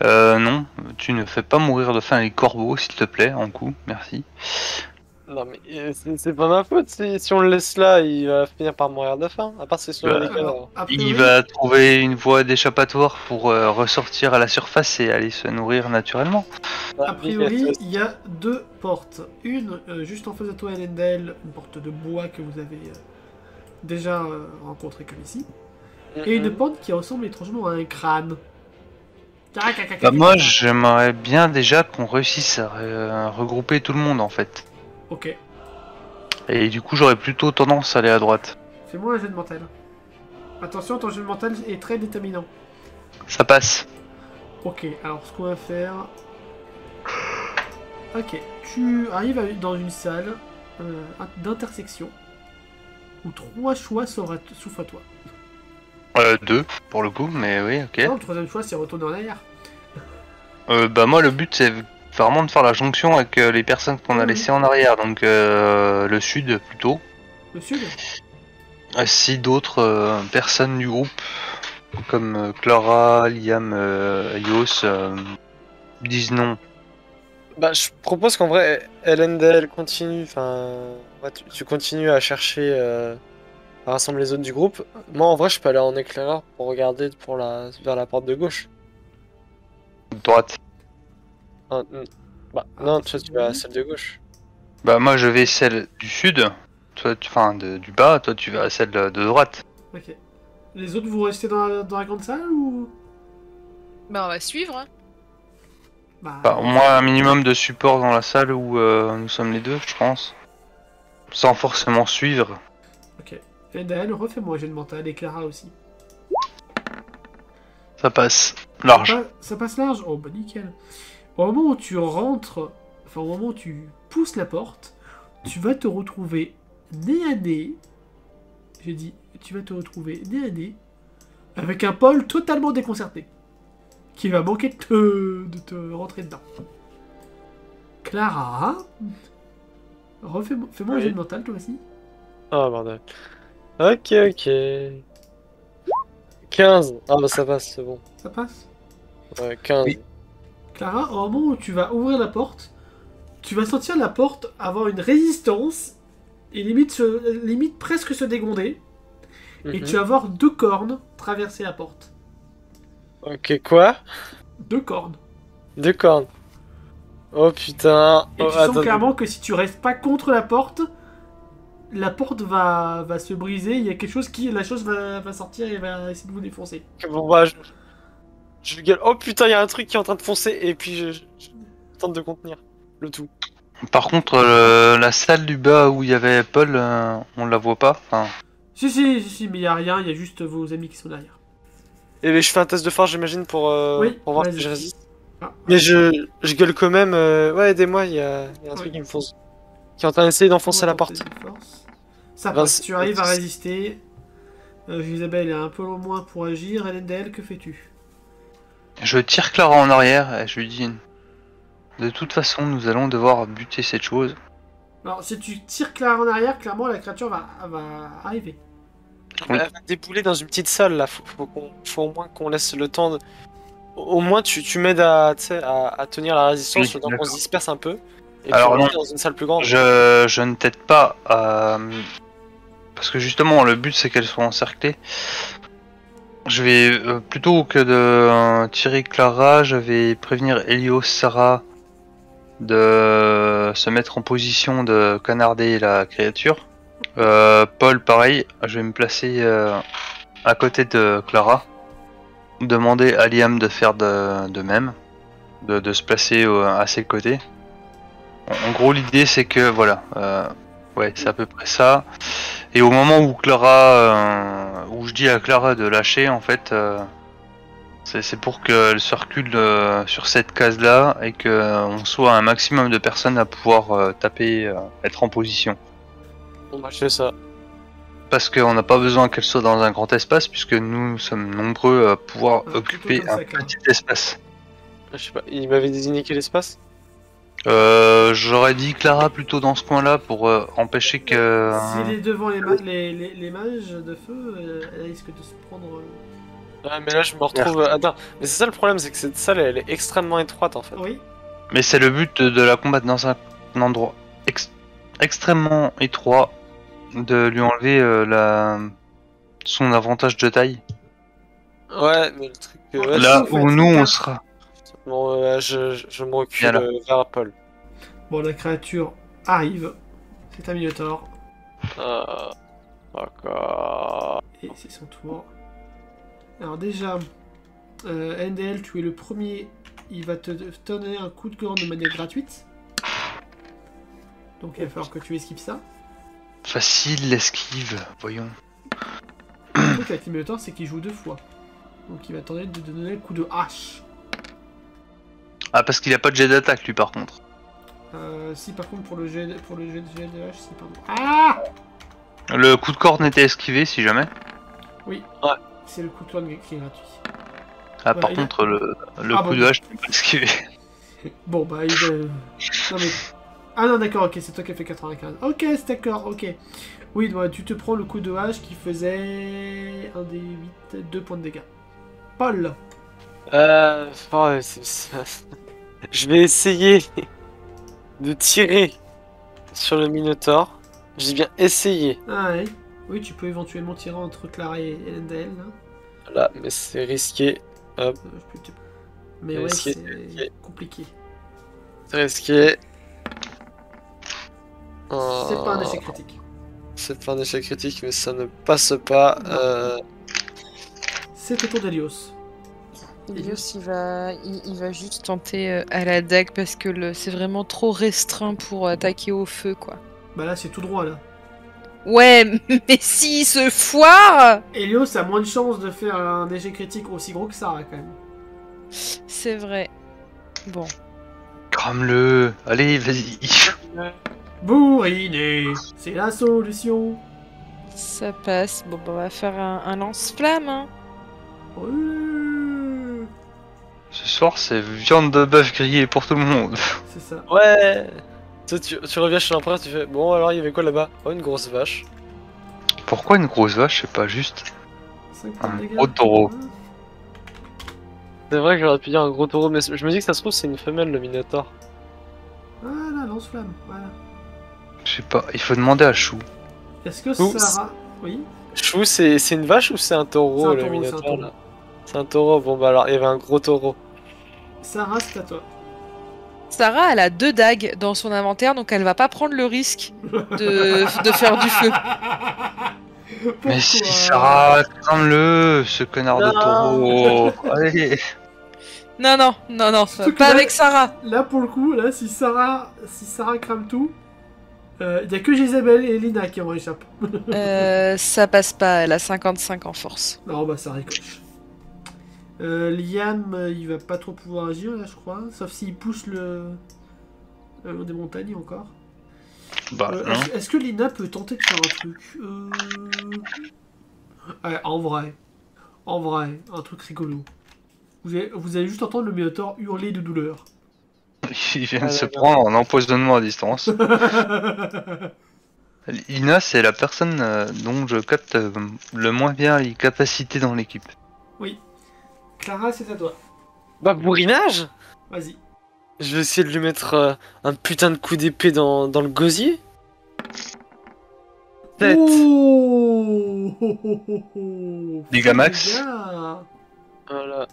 Non, tu ne fais pas mourir de faim les corbeaux, s'il te plaît, en coup, merci. Non mais c'est pas ma faute, si on le laisse là, il va finir par mourir de faim. À part si c'est Bah, les cadavres. a Il priori, va trouver une voie d'échappatoire pour ressortir à la surface et aller se nourrir naturellement. a priori, il y a deux portes. Une juste en face de toi, Elendel, une porte de bois que vous avez déjà rencontrée comme ici. Et une porte qui ressemble étrangement à un crâne. Bah, moi, j'aimerais bien déjà qu'on réussisse à regrouper tout le monde, en fait. Ok, Et du coup, j'aurais plutôt tendance à aller à droite. fais-moi un jet de mental. Attention, ton jet de mental est très déterminant. Ça passe. Ok, alors ce qu'on va faire... Ok, tu arrives dans une salle d'intersection où trois choix s'ouvrent à toi. 2, pour le coup, mais oui, ok. Non, le troisième choix, c'est retourner en arrière. Bah moi, le but, c'est vraiment de faire la jonction avec les personnes qu'on a Oui. laissées en arrière, donc le sud, plutôt. Le sud? Si d'autres personnes du groupe, comme Clara, Liam, Yos, disent non. Bah je propose qu'en vrai, Elendel continue, enfin... Ouais, tu continues à chercher, à rassembler les autres du groupe. Moi en vrai, je peux aller en éclaireur pour regarder vers la porte de gauche. Droite. Ah, bah non, tu vas à celle de gauche. Bah moi, je vais celle du sud, toi, enfin du bas, toi tu vas à celle de droite. Ok. Les autres, vous restez dans la grande salle ou... Bah, on va suivre. Hein. Bah, Bah, au moins un minimum de support dans la salle où nous sommes les deux, je pense. Sans forcément suivre. ok. Elendel, refais-moi un jet de mental, et Clara aussi. Ça passe large. Ça passe large? Oh bah nickel. Au moment où tu rentres, enfin au moment où tu pousses la porte, tu vas te retrouver nez à nez. J'ai dit, tu vas te retrouver nez à nez avec un Paul totalement déconcerté. Qui va manquer de te rentrer dedans. Clara, fais-moi un Oui. jet de mental toi aussi. Ah bordel. Ok, ok. 15. Ah bah ça passe, c'est bon. Ça passe? Ouais, 15. Oui. Clara, au moment où tu vas ouvrir la porte, tu vas sentir la porte avoir une résistance et limite presque se dégonder. Et Mhm. tu vas voir deux cornes traverser la porte. Ok, quoi? Deux cornes. Deux cornes. Oh putain. Et Oh, tu sens attends. clairement que si tu restes pas contre la porte va se briser. Il y a quelque chose la chose va sortir et va essayer de vous défoncer. Bon bah je gueule. Oh putain, il y a un truc qui est en train de foncer et puis je tente de contenir le tout. Par contre, la salle du bas où il y avait Paul, on la voit pas. Enfin, Si, mais y a rien, il y a juste vos amis qui sont derrière. Et ben, je fais un test de force, j'imagine, Oui, pour voir vas-y. si je résiste. Ah, Mais je gueule quand même. Ouais, aidez-moi, il y a un truc qui me fonce. Qui est en train d'essayer d'enfoncer la porte. Ça passe, tu arrives à résister. Isabelle est un peu au moins pour agir. Elendel, que fais-tu? je tire Clara en arrière et je lui dis de toute façon, nous allons devoir buter cette chose. Alors, si tu tires Clara en arrière, clairement la créature va arriver. Oui. Elle va débouler dans une petite salle là. Faut au moins qu'on laisse le temps de. Au moins, tu m'aides à tenir la résistance, Oui, le temps qu'on se disperse un peu. Et Alors, puis on non. rentre dans une salle plus grande. Je ne t'aide pas à... Parce que justement, le but c'est qu'elle soit encerclée. Je vais, plutôt que de tirer Clara, je vais prévenir Helios, Sarah de se mettre en position de canarder la créature. Paul, pareil, je vais me placer à côté de Clara. Demander à Liam de faire de même, de se placer à ses côtés. En gros, l'idée c'est que voilà, ouais, c'est à peu près ça. Et au moment où Clara, où je dis à Clara de lâcher, en fait, c'est pour qu'elle se recule sur cette case-là et qu'on soit un maximum de personnes à pouvoir taper, être en position. Bon, bah, je fais ça. Parce qu'on n'a pas besoin qu'elle soit dans un grand espace, puisque nous sommes nombreux à pouvoir Ah, occuper plutôt comme un ça, Clara. petit espace. Je sais pas, il m'avait désigné quel espace? J'aurais dit Clara plutôt dans ce coin-là pour empêcher que... Si elle est devant les mages de feu, elle risque de se prendre. Ouais, mais là je me retrouve. Attends, mais c'est ça le problème, c'est que cette salle elle est extrêmement étroite en fait. Oui. Mais c'est le but de la combattre dans un endroit extrêmement étroit, de lui enlever son avantage de taille. Ouais, mais le truc. Ouais, Là vous où faites nous on quatre. sera. Bon, je me recule Bien là. vers Paul. Bon, la créature arrive. C'est un Minotaure. D'accord. Et c'est son tour. Alors déjà, NDL, tu es le premier. Il va te donner un coup de corne de manière gratuite. Donc il va falloir que tu esquives ça. Facile l'esquive, voyons. Le truc avec les Minotaures, c'est qu'il joue 2 fois. Donc il va tenter de te donner le coup de hache. Ah, parce qu'il a pas de jet d'attaque lui par contre. Si par contre pour le jet de hache, si pardon. Ah, Le coup de corne était esquivé si jamais. c'est le coup de corne qui est gratuit. Ah, Ouais, par il contre, le Ah, coup bon. de hache n'est pas esquivé. Bon bah il Non mais... Ah non d'accord, ok, c'est toi qui as fait 95. Ok, c'est d'accord, ok. Oui, bah, tu te prends le coup de hache qui faisait 1 des 8, 2 points de dégâts. Paul. Ouais, je vais essayer de tirer sur le Minotaure. Je dis bien essayer. Ah ouais. Oui, tu peux éventuellement tirer entre Clara et Elendel. Là, mais c'est risqué. Hop, Mais Mais ouais, c'est- c'est compliqué. c'est risqué. C'est pas un échec critique. C'est pas un échec critique, mais ça ne passe pas. C'est au tour d'Elios. Elios, il va juste tenter à la dague parce que c'est vraiment trop restreint pour attaquer au feu, quoi. Bah là, c'est tout droit là. Ouais, mais s'il se foire, Elios a moins de chances de faire un échec critique aussi gros que ça, quand même. c'est vrai. Bon. Crame-le. Allez, vas-y. Bourriné, c'est la solution. Ça passe. Bon, bah, on va faire un lance-flamme, hein. Ouais, Ce soir, c'est viande de bœuf grillée pour tout le monde. c'est ça. Ouais. Tu reviens chez l'empereur, tu fais bon alors il y avait quoi là-bas? Oh, une grosse vache. Pourquoi une grosse vache, c'est pas juste 5 points de un dégâts. gros taureau? C'est vrai que j'aurais pu dire un gros taureau, mais je me dis que ça se trouve c'est une femelle le Minotaure. Voilà, lance-flamme. Voilà. Je sais pas, il faut demander à Chou. Est-ce que Oups. Sarah. Oui. Chou, c'est une vache ou c'est un taureau C'est un le taureau, Minotaure c'est un taureau. là? C'est un taureau, bon bah alors il y avait un gros taureau. Sarah, c'est à toi. Sarah, elle a 2 dagues dans son inventaire, donc elle va pas prendre le risque de faire du feu. Mais si, Pourquoi Sarah, crame-le, ce connard de Non. taureau. Allez. Non, non, non, non, Surtout que pas là- avec Sarah. Là, pour le coup, là, si Sarah crame tout, il y a que Jésabelle et Lina qui en réchappent. Ça passe pas, elle a 55 en force. Non, bah ça ricoche. Liam, il va pas trop pouvoir agir là, je crois. Sauf s'il pousse le long des montagnes encore. Bah, non. Est-ce que Lina peut tenter de faire un truc Ouais, en vrai, un truc rigolo. Vous allez juste entendre le Minotaur hurler de douleur. Il vient de Ah, se d'accord. prendre en empoisonnement à distance. Ina, c'est la personne dont je capte le moins bien les capacités dans l'équipe. Oui. Clara, c'est à toi. Bah, bourrinage. Vas-y. Je vais essayer de lui mettre un putain de coup d'épée dans le gosier. 7. Oh Dégâts max. Dégâts. Voilà.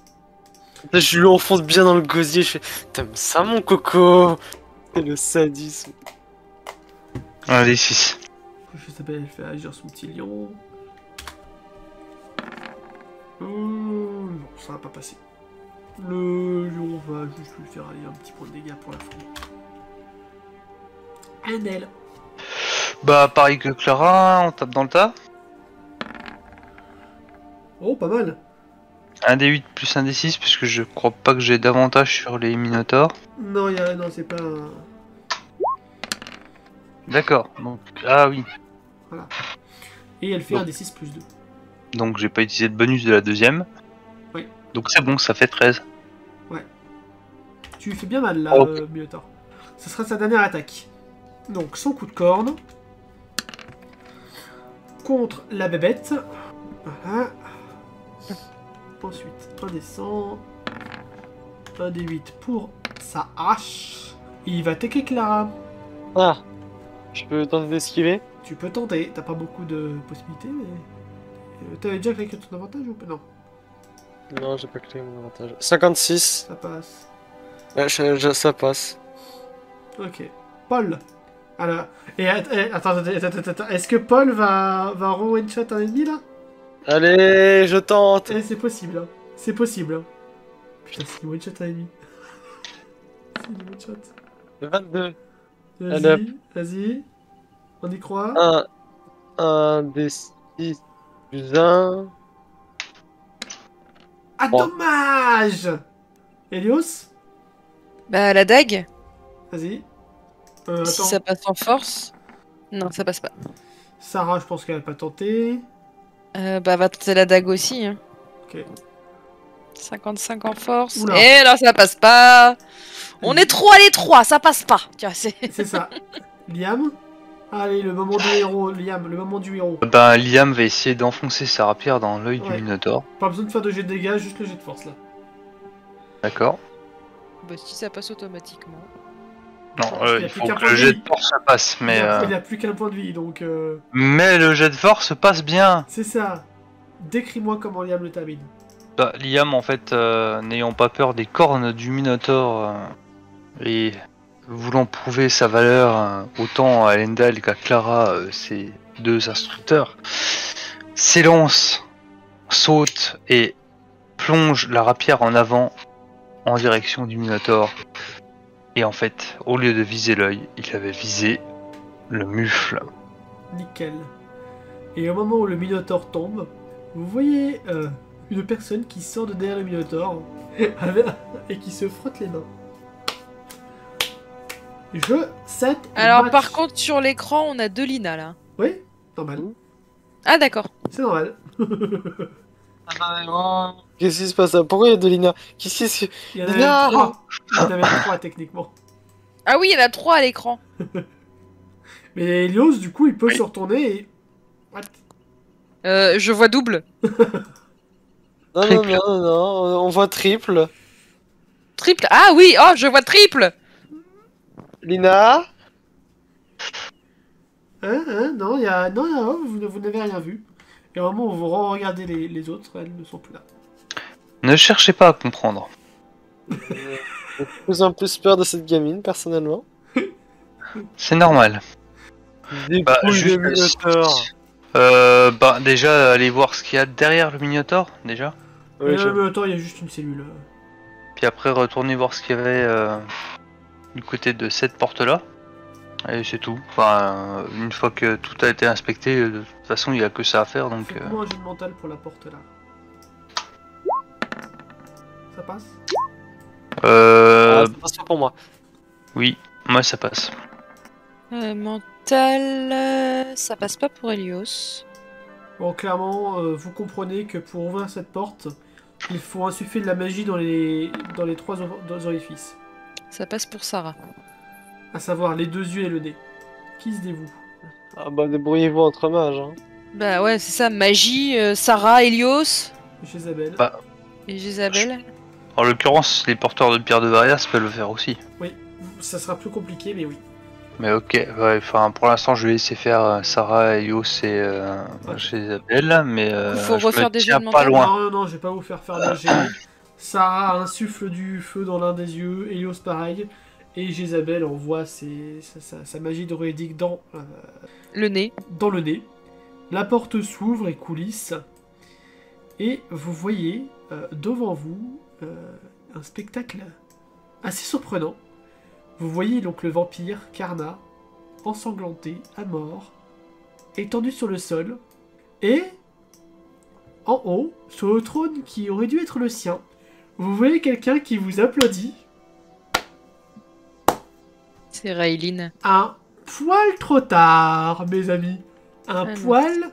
Là, je lui enfonce bien dans le gosier, je fais t'aimes ça mon coco? C'est le sadisme. Allez, 6. Je sais pas, elle fait agir son petit lion. Non, ça va pas passer. Le lion va juste lui faire aller un petit point de dégâts pour la fin. Un aile. Bah, pareil que Clara, on tape dans le tas. Oh, pas mal. Un des 8 plus un des 6, puisque je crois pas que j'ai d'avantage sur les Minotaurs. Non, non, c'est pas un... D'accord, donc. Ah oui. Et elle fait Bon. un des 6 plus 2. Donc j'ai pas utilisé le bonus de la deuxième. Oui. Donc c'est bon, ça fait 13. Tu lui fais bien mal là, Ok. Minotaur. Ce sera sa dernière attaque. Donc son coup de corne. Contre la bébête. Voilà. Ensuite, un des 100. Un des 8 pour sa hache. Il va attaquer Clara. Ah, je peux tenter d'esquiver? Tu peux tenter, t'as pas beaucoup de possibilités, mais... T'avais déjà claqué ton avantage ou pas? Non, Non, j'ai pas clé mon avantage. 56. ça passe. Ouais, ça passe. Ok. Paul. Alors, attends, est-ce que Paul va one-shot un ennemi là? Allez, je tente. C'est possible, hein. C'est possible, hein. Putain, c'est une one-shot un ennemi. C'est une one-shot. 22. Allez. Vas-y. On y croit. Un des 6 plus 1. Ah, Bon. dommage! Helios? Bah, la dague, Vas-y. si Attends. ça passe en force. Non, ça passe pas. Sarah, je pense qu'elle va pas tenter. Bah, va tenter la dague aussi. Hein. Ok. 55 en force. Oula. Et là, ça passe pas. On est trop à l'étroit, ça passe pas. Tiens, c'est. C'est ça. Liam? Allez, le moment du héros, Liam, le moment du héros. Bah, Liam va essayer d'enfoncer sa rapière dans l'œil Ouais. du Minotaur. Pas besoin de faire de jet de dégâts, juste le jet de force là. D'accord. Bah, si ça passe automatiquement. Non, Il y a il plus faut qu'un que point le de jet vie. de force passe, mais Il a plus qu'un point de vie, donc mais le jet de force passe bien. c'est ça. Décris-moi comment Liam le termine. Bah, Liam, en fait, n'ayant pas peur des cornes du Minotaur et voulant prouver sa valeur autant à Elendil qu'à Clara, ses deux instructeurs, s'élance, saute et plonge la rapière en avant en direction du Minotaur. Et en fait, au lieu de viser l'œil, il avait visé le mufle. Nickel. Et au moment où le Minotaur tombe, vous voyez une personne qui sort de derrière le Minotaur et qui se frotte les mains. Je 7. Alors, par contre, sur l'écran, on a deux Lina là. Oui, normal. Ah, d'accord. C'est normal. Qu'est-ce qui se passe là? Pourquoi il y a de Lina? Qu'est-ce qui se... Il y en avait Lina 3. Il y en avait 3 techniquement. Ah oui, il y en a 3 à l'écran. Mais Helios, du coup, il peut se retourner et... What? Je vois double. Non, non, non, non, non, on voit triple. Triple. Ah oui, oh, je vois triple. Lina? Non, il y a... Non, vous n'avez rien vu. Et au moment où vous regardez les autres, elles ne sont plus là. Ne cherchez pas à comprendre. J'ai de plus en plus peur de cette gamine, personnellement. C'est normal. Des Bah, poules juste- de Minotaur. Bah déjà, allez voir ce qu'il y a derrière le Minotaur, déjà. Oui, Mais attends, il y a juste une cellule. puis après retourner voir ce qu'il y avait du côté de cette porte-là. Et c'est tout. Enfin, une fois que tout a été inspecté, de toute façon, il n'y a que ça à faire, donc... Faites-moi un jeu de mental pour la porte là. Ça passe? C'est pas sûr pour moi. Oui, moi ça passe. Mental, ça passe pas pour Helios. Bon, clairement, vous comprenez que pour ouvrir cette porte, il faut insuffler de la magie dans les 3 orifices. Ça passe pour Sarah. À savoir les 2 yeux et le nez. Qui se dévoue? Ah bah débrouillez-vous entre mages. Hein. Bah ouais, c'est ça, magie, Sarah, Helios Jézabel. Bah. et Jézabel. En l'occurrence, les porteurs de pierre de barrière peuvent le faire aussi. Oui, ça sera plus compliqué, mais oui. Mais ok, ouais, enfin pour l'instant je vais laisser faire Sarah, Helios et Isabelle, mais faut je refaire me des jeux tiens de pas mental. loin. Non, je vais pas vous faire de jet. Sarah insuffle du feu dans l'un des yeux, Helios pareil, et Jézabel envoie sa magie druidique dans Le nez. le nez. La porte s'ouvre et coulisse, et vous voyez devant vous un spectacle assez surprenant. Vous voyez donc le vampire Karna, ensanglanté, à mort, étendu sur le sol, et en haut, sur le trône qui aurait dû être le sien, vous voyez quelqu'un qui vous applaudit. C'est Raylene. Un poil trop tard, mes amis. Un non. poil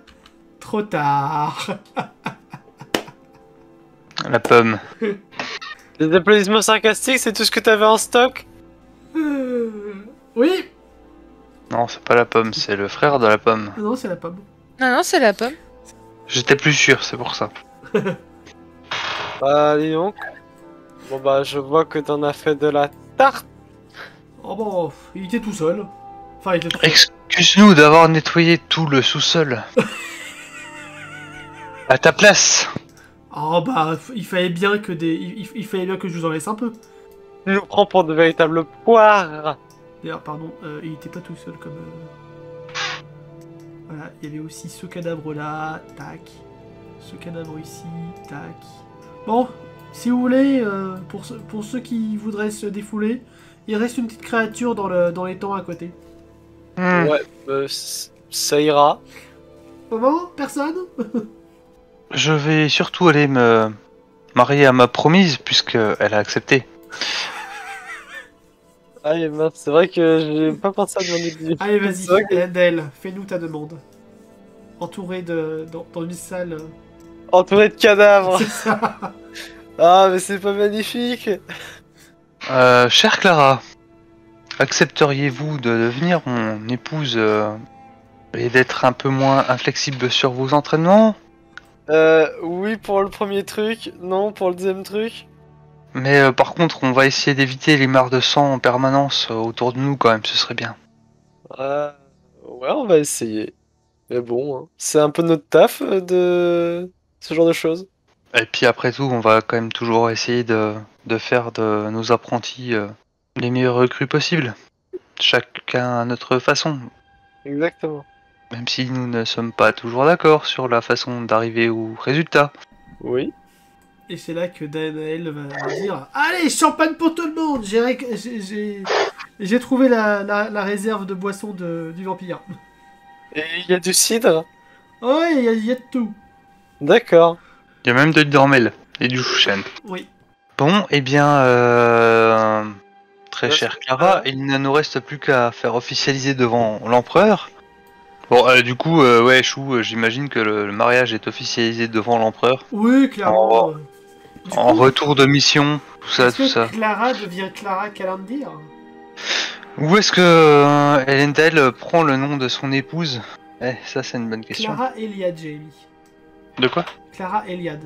trop tard. La pomme. Les applaudissements sarcastiques, c'est tout ce que t'avais en stock? Oui. Non, c'est pas la pomme, c'est le frère de la pomme. Non, c'est la pomme. Non, c'est la pomme. J'étais plus sûr, c'est pour ça. Bah dis donc. Bon bah je vois que t'en as fait de la tarte. Oh bon, il était tout seul. Enfin, il était tout seul. Excuse-nous d'avoir nettoyé tout le sous-sol. À ta place. Oh bah, il fallait bien que il fallait bien que je vous en laisse un peu. Tu nous prends pour de véritables poires. D'ailleurs, pardon, il était pas tout seul comme... Voilà, il y avait aussi ce cadavre-là, tac. Ce cadavre ici, tac. Bon, si vous voulez, pour ceux qui voudraient se défouler, il reste une petite créature dans les temps à côté. Ouais, ça ira. Comment? Personne? Je vais surtout aller me marier à ma promise, puisqu'elle a accepté. Ah mince, c'est vrai que j'ai pas pensé à demander de Allez, C'est vrai vas-y, que- Endel, fais-nous ta demande. Entouré dans une salle... Entouré de cadavres. C'est ça. Ah mais c'est pas magnifique. Chère Clara, accepteriez-vous de devenir mon épouse et d'être un peu moins inflexible sur vos entraînements? Oui pour le premier truc, non pour le deuxième truc. Mais par contre, on va essayer d'éviter les mares de sang en permanence autour de nous quand même, ce serait bien. Ouais, on va essayer. Mais bon, hein, c'est un peu notre taf de ce genre de choses. Et puis après tout, on va quand même toujours essayer de faire de nos apprentis les meilleurs recrues possibles. Chacun à notre façon. Exactement. Même si nous ne sommes pas toujours d'accord sur la façon d'arriver au résultat. Oui. Et c'est là que Danaël va dire: allez, champagne pour tout le monde. J'ai trouvé la réserve de boisson du vampire. Et il y a du cidre. Ouais, il y a de tout. D'accord. Il y a même de l'hydromel et du chouchen. Oui. Bon, eh bien, très Merci. chère Clara, il ne nous reste plus qu'à faire officialiser devant l'empereur. Bon, du coup, ouais, Chou, j'imagine que le mariage est officialisé devant l'empereur. Oui, clairement. Du En coup, retour de mission, tout ça, est-ce tout que ça. Clara devient Clara Calendir? Où est-ce que Elendel prend le nom de son épouse? Ça c'est une bonne question. Clara Eliade, j'ai mis. De quoi? Clara Eliade.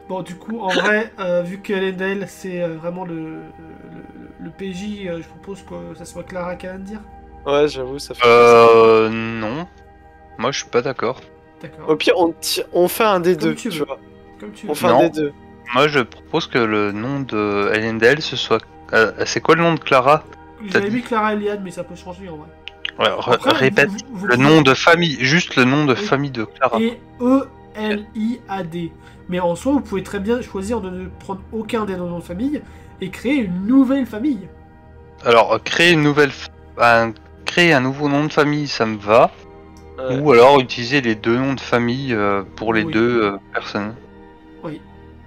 Bon, du coup, en vrai, vu que Elendel, c'est vraiment le PJ, je propose que ça soit Clara Calendir. Ouais, j'avoue, ça fait. Non. Moi je suis pas d'accord. D'accord. Au pire, on fait un des Comme deux, tu tu veux. vois. Comme tu On veux. fait Non. un des deux. Moi je propose que le nom de Elendel ce soit. C'est quoi le nom de Clara? J'avais mis Clara Eliade, mais ça peut changer en vrai. Ouais, Après, répète vous le pouvez- nom de famille, juste le nom de Oui. famille de Clara. Et Eliad. Mais en soi, vous pouvez très bien choisir de ne prendre aucun des noms de famille et créer une nouvelle famille. Alors, créer une nouvelle... créer un nouveau nom de famille, ça me va. Ouais. Ou alors utiliser les deux noms de famille pour les Oui. deux personnes. Oui.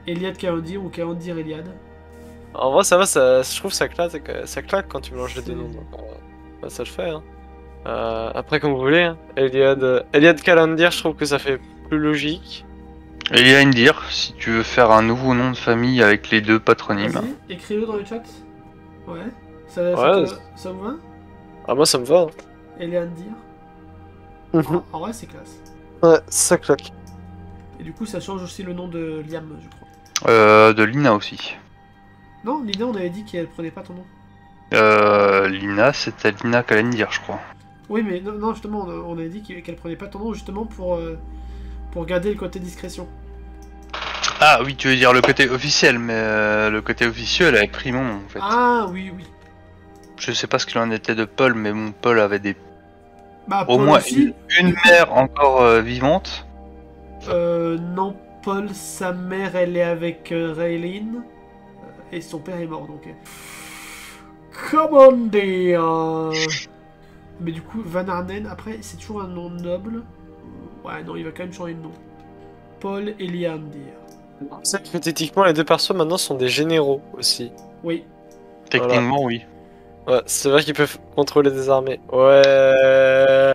Eliade Kaondir ou Kaondir Eliade. En vrai, ça va, je trouve ça claque quand tu mélanges les deux noms. Donc, bah, ça le fait. Hein. Après, comme vous voulez. Hein. Eliade Kalandir, je trouve que ça fait plus logique. Et il y a Indir, si tu veux faire un nouveau nom de famille avec les deux patronymes. Vas-y, écris-le dans le chat. Ouais. Ouais, Ça vous va? Ah, moi, ça me va. Eliade Dir. Hein. En vrai, c'est classe. Ouais, ça claque. Et du coup, ça change aussi le nom de Liam, je crois. De Lina aussi. Non, Lina, on avait dit qu'elle prenait pas ton nom. Lina, c'était Lina Kalendir, je crois. Oui, mais non, justement, on avait dit qu'elle prenait pas ton nom justement pour garder le côté discrétion. Ah oui, tu veux dire le côté officiel, mais le côté officieux, elle avait pris mon nom en fait. Ah oui, oui. Je sais pas ce qu'il en était de Paul, mais mon Paul avait des Bah, au Paul moins aussi. une mère encore vivante. Non, Paul, sa mère, elle est avec Raylene. Et son père est mort, donc. Comment dire. Mais du coup, Van Arnen, après, c'est toujours un nom noble. Ouais, non, il va quand même changer de nom. Paul Eliandir. C'est que hypothétiquement, les deux persos maintenant sont des généraux aussi. Oui. Techniquement, oui. Ouais, c'est vrai qu'ils peuvent contrôler des armées. Ouais.